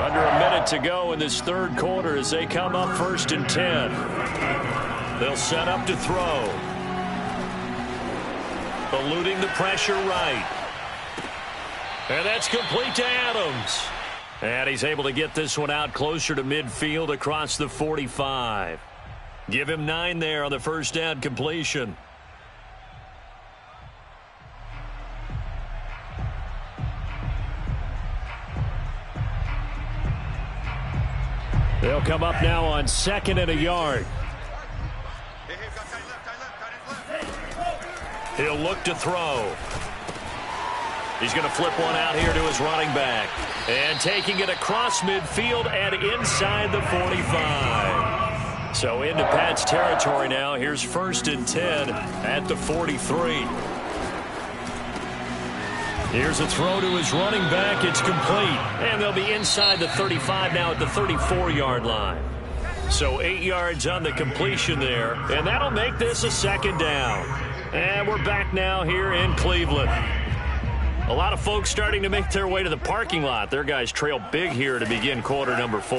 Under a minute to go in this third quarter as they come up 1st and 10. They'll set up to throw. Eluding the pressure right. And that's complete to Adams. And he's able to get this one out closer to midfield across the 45. Give him 9 there on the first down completion. They'll come up now on 2nd and a yard. He'll look to throw. He's going to flip one out here to his running back. And taking it across midfield and inside the 45. So into Pat's territory now. Here's 1st and 10 at the 43. Here's a throw to his running back. It's complete. And they'll be inside the 35 now at the 34-yard line. So 8 yards on the completion there. And that'll make this a 2nd down. And we're back now here in Cleveland. A lot of folks starting to make their way to the parking lot. Their guys trail big here to begin quarter number 4.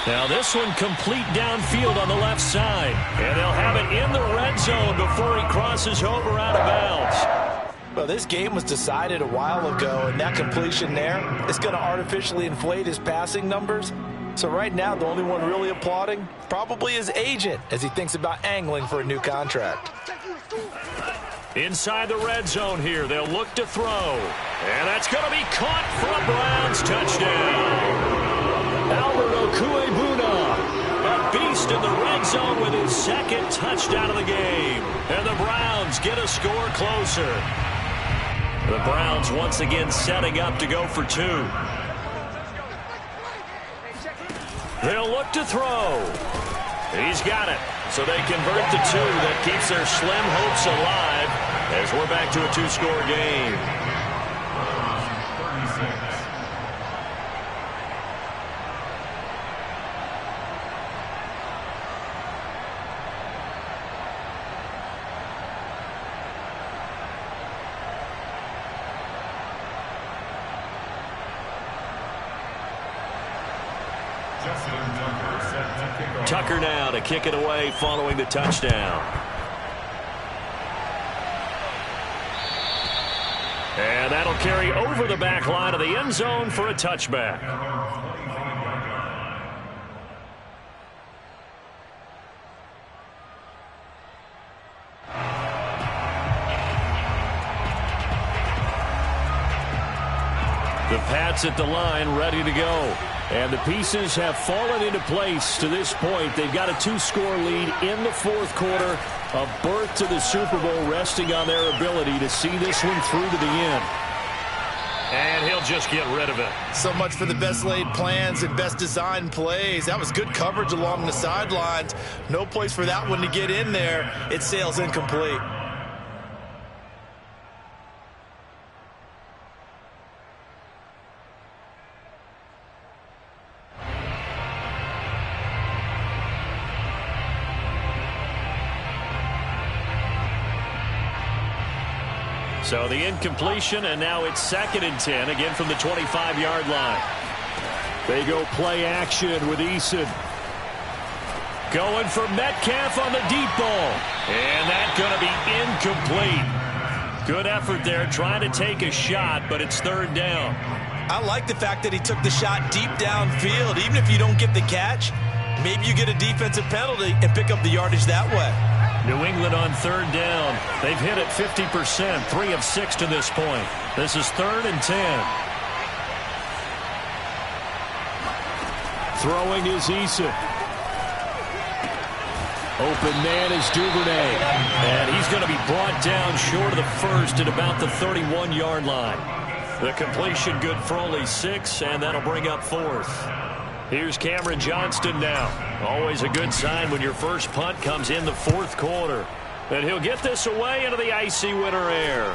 Now this one complete downfield on the left side. And they'll have it in the red zone before he crosses over out of bounds. Well, this game was decided a while ago, and that completion there is going to artificially inflate his passing numbers. So right now, the only one really applauding probably his agent as he thinks about angling for a new contract. Inside the red zone here, they'll look to throw. And that's going to be caught for a Browns touchdown. Albert Okuebuna, a beast in the red zone with his 2nd touchdown of the game. And the Browns get a score closer. The Browns once again setting up to go for 2. They'll look to throw. He's got it. So they convert the 2. That keeps their slim hopes alive as we're back to a 2-score game. Tucker now to kick it away following the touchdown. And that'll carry over the back line of the end zone for a touchback. Pats at the line, ready to go. And the pieces have fallen into place to this point. They've got a 2-score lead in the fourth quarter. A berth to the Super Bowl resting on their ability to see this one through to the end. And he'll just get rid of it. So much for the best laid plans and best designed plays. That was good coverage along the sidelines. No place for that one to get in there. It sails incomplete. So the incompletion, and now it's 2nd and 10, again from the 25-yard line. They go play action with Eason. Going for Metcalf on the deep ball. And that's going to be incomplete. Good effort there, trying to take a shot, but it's 3rd down. I like the fact that he took the shot deep downfield. Even if you don't get the catch, maybe you get a defensive penalty and pick up the yardage that way. New England on 3rd down. They've hit it 50%, 3 of 6 to this point. This is 3rd and 10. Throwing is Eason. Open man is Duvernay. And he's going to be brought down short of the first at about the 31-yard line. The completion good for only 6, and that'll bring up 4th. Here's Cameron Johnston now. Always a good sign when your first punt comes in the 4th quarter. And he'll get this away into the icy winter air.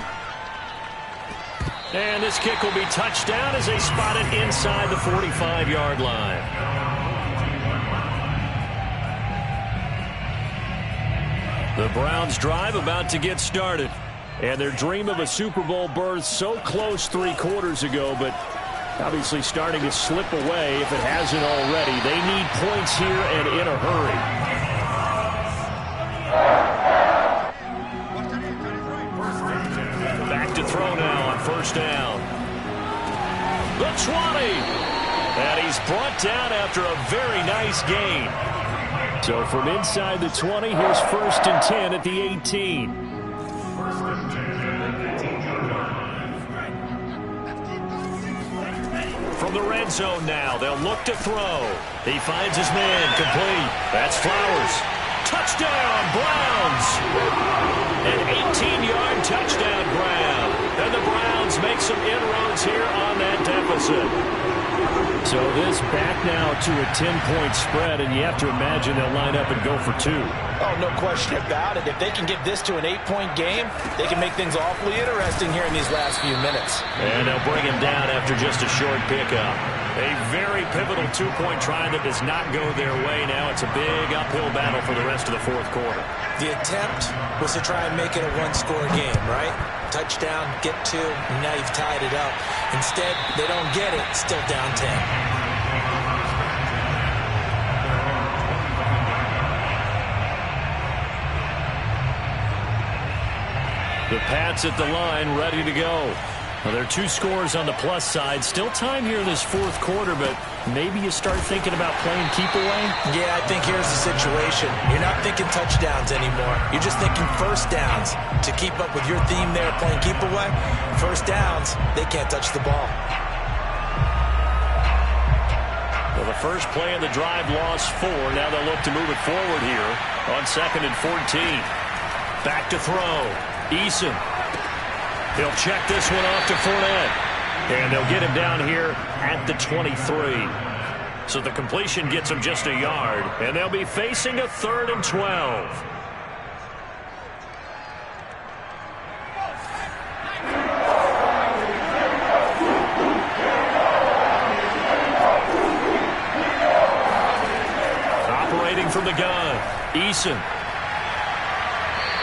And this kick will be touchdown as they spot it inside the 45-yard line. The Browns drive about to get started. And their dream of a Super Bowl berth so close 3 quarters ago, but obviously starting to slip away if it hasn't already. They need points here and in a hurry. Back to throw now on 1st down. The 20. And he's brought down after a very nice gain. So from inside the 20, here's 1st and 10 at the 18. From the red zone now, they'll look to throw. He finds his man, complete. That's Flowers. Touchdown, Browns! An 18-yard touchdown grab. And the Browns make some inroads here on that deficit. So this back now to a 10-point spread, and you have to imagine they'll line up and go for 2. Oh, no question about it. If they can get this to an 8-point game, they can make things awfully interesting here in these last few minutes. And they'll bring him down after just a short pickup. A very pivotal 2-point try that does not go their way. Now it's a big uphill battle for the rest of the 4th quarter. The attempt was to try and make it a 1-score game, right? Touchdown, get 2, and now you've tied it up. Instead, they don't get it, still down 10. The Pats at the line, ready to go. Well, there are 2 scores on the plus side. Still time here in this 4th quarter, but maybe you start thinking about playing keep away? Yeah, I think here's the situation. You're not thinking touchdowns anymore. You're just thinking 1st downs. To keep up with your theme there, playing keep away, 1st downs, they can't touch the ball. Well, the first play of the drive lost 4. Now they'll look to move it forward here on 2nd and 14. Back to throw. Eason. He'll check this one off to Fournette. And they'll get him down here at the 23. So the completion gets him just a yard. And they'll be facing a 3rd and 12. Operating from the gun, Eason.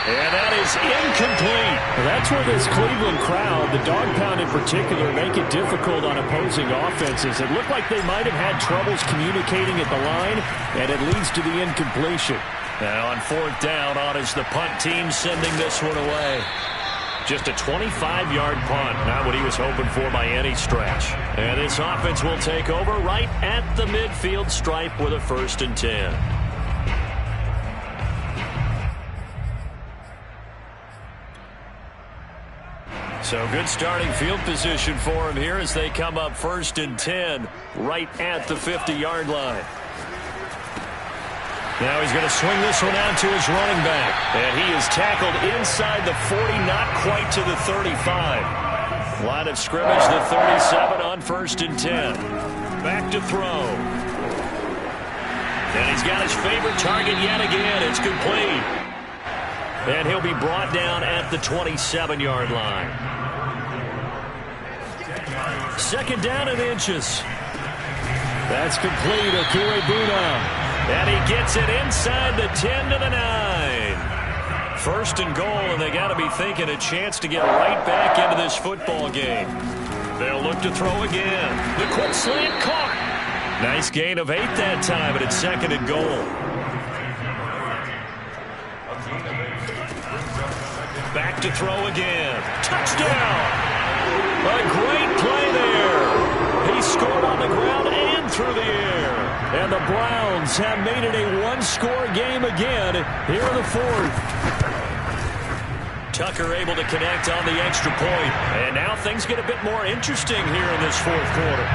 And that is incomplete. Well, that's where this Cleveland crowd, the dog pound in particular, make it difficult on opposing offenses. It looked like they might have had troubles communicating at the line, and it leads to the incompletion. Now on 4th down, on is the punt team sending this one away. Just a 25-yard punt, not what he was hoping for by any stretch. And this offense will take over right at the midfield stripe with a 1st and 10. So good starting field position for him here as they come up 1st and 10 right at the 50-yard line. Now he's going to swing this one out to his running back. And he is tackled inside the 40, not quite to the 35. Line of scrimmage, the 37 on 1st and 10. Back to throw. And he's got his favorite target yet again. It's complete. And he'll be brought down at the 27-yard line. 2nd down and inches. That's complete. Okurebuna. And he gets it inside the 10 to the 9. 1st and goal, and they got to be thinking a chance to get right back into this football game. They'll look to throw again. The quick slant caught. Nice gain of 8 that time, but it's 2nd and goal. Back to throw again. Touchdown! A great play there. He scored on the ground and through the air. And the Browns have made it a one-score game again here in the 4th. Tucker able to connect on the extra point. And now things get a bit more interesting here in this 4th quarter.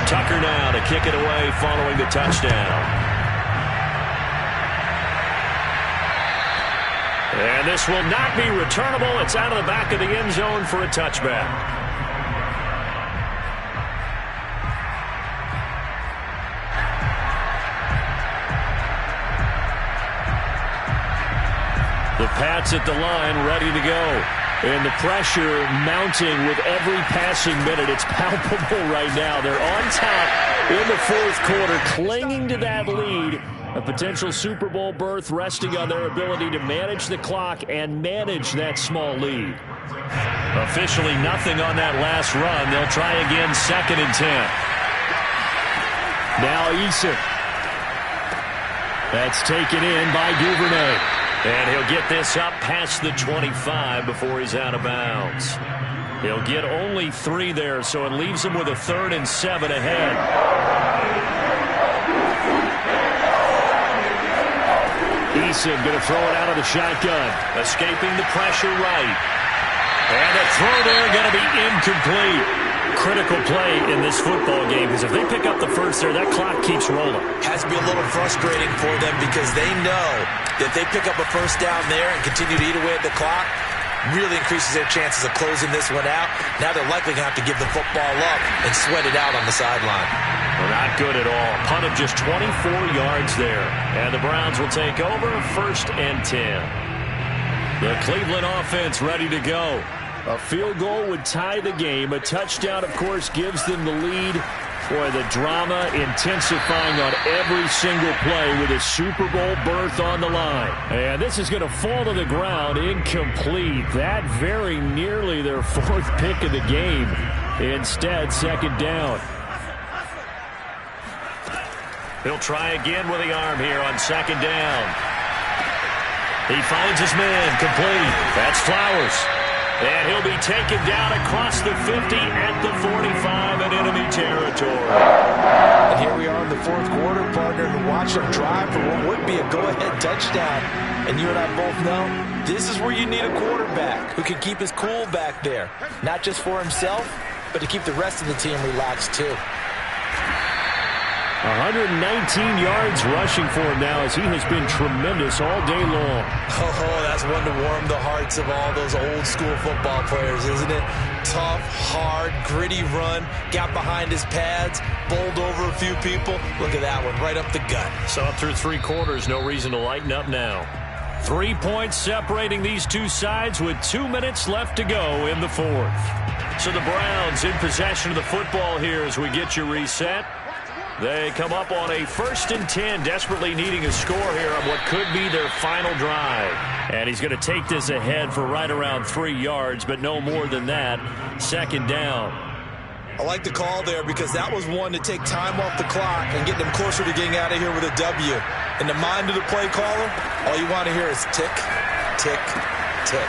Tucker now to kick it away following the touchdown. And this will not be returnable. It's out of the back of the end zone for a touchback. The Pats at the line ready to go. And the pressure mounting with every passing minute. It's palpable right now. They're on top in the 4th quarter, clinging to that lead. A potential Super Bowl berth resting on their ability to manage the clock and manage that small lead. Officially nothing on that last run. They'll try again 2nd and 10. Now Eason. That's taken in by Duvernay. And he'll get this up past the 25 before he's out of bounds. He'll get only 3 there, so it leaves him with a 3rd and 7 ahead. Eason going to throw it out of the shotgun. Escaping the pressure right. And the throw there going to be incomplete. Critical play in this football game because if they pick up the first there, that clock keeps rolling. Has to be a little frustrating for them because they know that they pick up a first down there and continue to eat away at the clock, really increases their chances of closing this one out. Now they're likely going to have to give the football up and sweat it out on the sideline. Well, not good at all. Punt of just 24 yards there. And the Browns will take over 1st and 10. The Cleveland offense ready to go. A field goal would tie the game. A touchdown, of course, gives them the lead. Boy, the drama intensifying on every single play with a Super Bowl berth on the line. And this is going to fall to the ground incomplete. That very nearly their 4th pick of the game. Instead, 2nd down. He'll try again with the arm here on 2nd down. He finds his man complete. That's Flowers. And he'll be taken down across the 50 at the 45 in enemy territory. And here we are in the 4th quarter, partner, to watch them drive for what would be a go-ahead touchdown. And you and I both know this is where you need a quarterback who can keep his cool back there. Not just for himself, but to keep the rest of the team relaxed too. 119 yards rushing for him now as he has been tremendous all day long. Oh, that's one to warm the hearts of all those old school football players, isn't it? Tough, hard, gritty run, got behind his pads, bowled over a few people. Look at that one, right up the gut. So up through 3 quarters, no reason to lighten up now. 3 points separating these two sides with 2 minutes left to go in the 4th. So the Browns in possession of the football here as we get you reset. They come up on a 1st and 10, desperately needing a score here on what could be their final drive. And he's going to take this ahead for right around 3 yards, but no more than that. 2nd down. I like the call there because that was one to take time off the clock and get them closer to getting out of here with a W. In the mind of the play caller, all you want to hear is tick, tick, tick.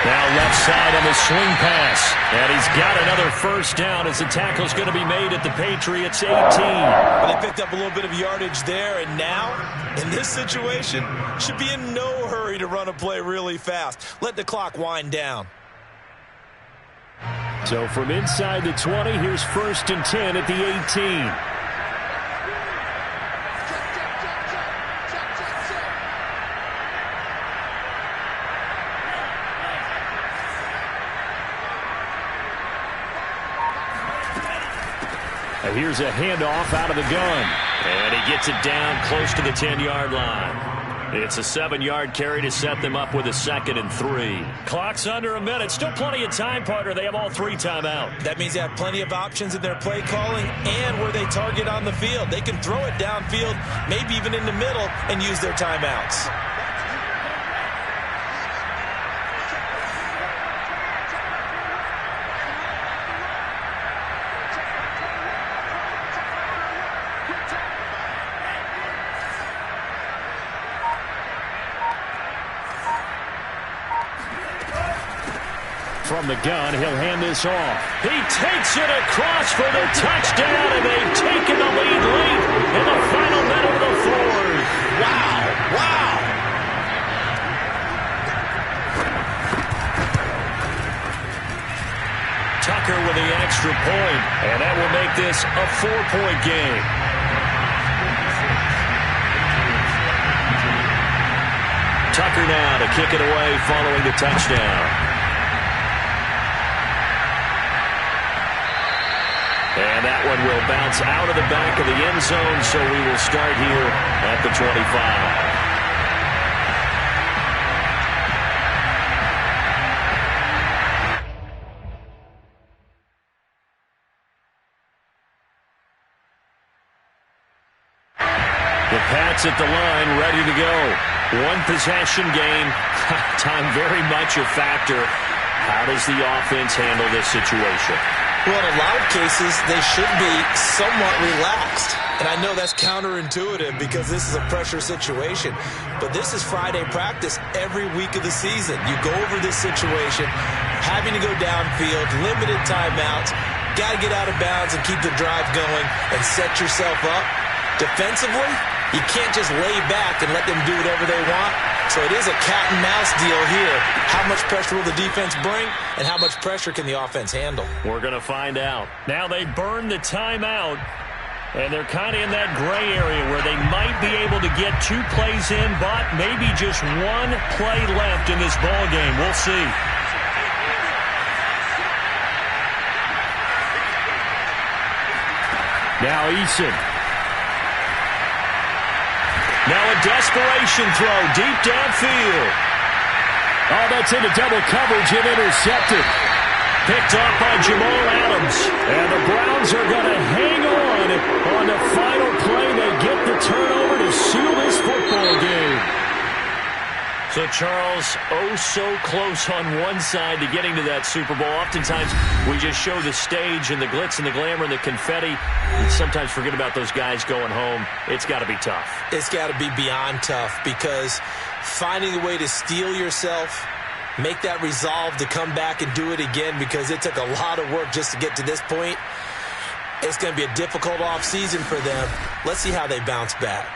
Now left side on the swing pass. And he's got another first down as the tackle's going to be made at the Patriots 18. Well, they picked up a little bit of yardage there, and now, in this situation, should be in no hurry to run a play really fast. Let the clock wind down. So from inside the 20, here's 1st and 10 at the 18. Here's a handoff out of the gun. And he gets it down close to the 10-yard line. It's a 7-yard carry to set them up with a 2nd and 3. Clock's under a minute. Still plenty of time, partner. They have all 3 timeout. That means they have plenty of options in their play calling and where they target on the field. They can throw it downfield, maybe even in the middle, and use their timeouts. From the gun, he'll hand this off. He takes it across for the touchdown, and they've taken the lead late in the final minute of the 4th. Wow! Wow! Tucker with the extra point, and that will make this a 4-point game. Tucker now to kick it away following the touchdown. And that one will bounce out of the back of the end zone, so we will start here at the 25. The Pats at the line, ready to go. One possession game. Time very much a factor. How does the offense handle this situation? Well, in a lot of cases, they should be somewhat relaxed. And I know that's counterintuitive because this is a pressure situation. But this is Friday practice every week of the season. You go over this situation, having to go downfield, limited timeouts, got to get out of bounds and keep the drive going and set yourself up. Defensively, you can't just lay back and let them do whatever they want. So it is a cat and mouse deal here. How much pressure will the defense bring, and how much pressure can the offense handle? We're going to find out. Now they burn the timeout, and they're kind of in that gray area where they might be able to get 2 plays in, but maybe just 1 play left in this ball game. We'll see. Now Eason. Now a desperation throw deep downfield. Oh, that's into double coverage and intercepted. Picked off by Jamal Adams. And the Browns are going to hang on the final play. They get the turnover to seal this football game. So, Charles, oh so close on one side to getting to that Super Bowl. Oftentimes, we just show the stage and the glitz and the glamour and the confetti. We sometimes forget about those guys going home. It's got to be tough. It's got to be beyond tough because finding a way to steel yourself, make that resolve to come back and do it again because it took a lot of work just to get to this point. It's going to be a difficult offseason for them. Let's see how they bounce back.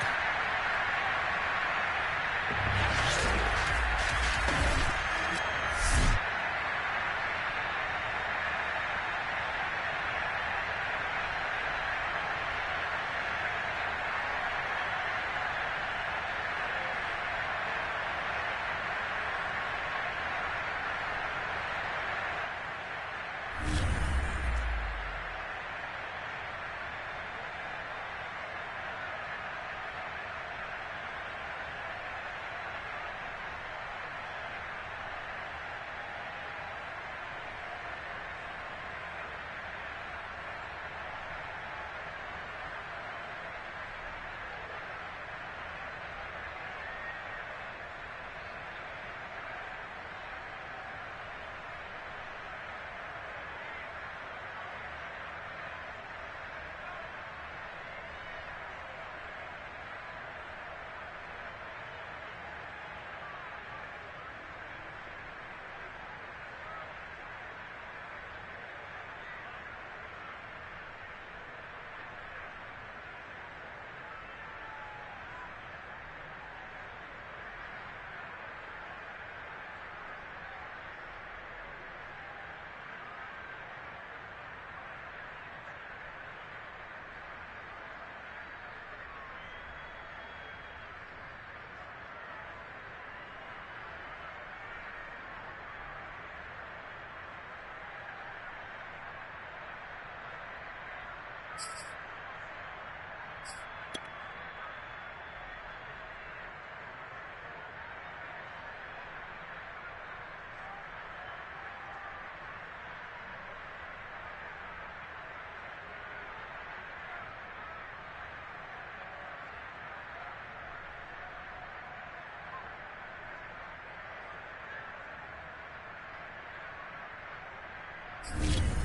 You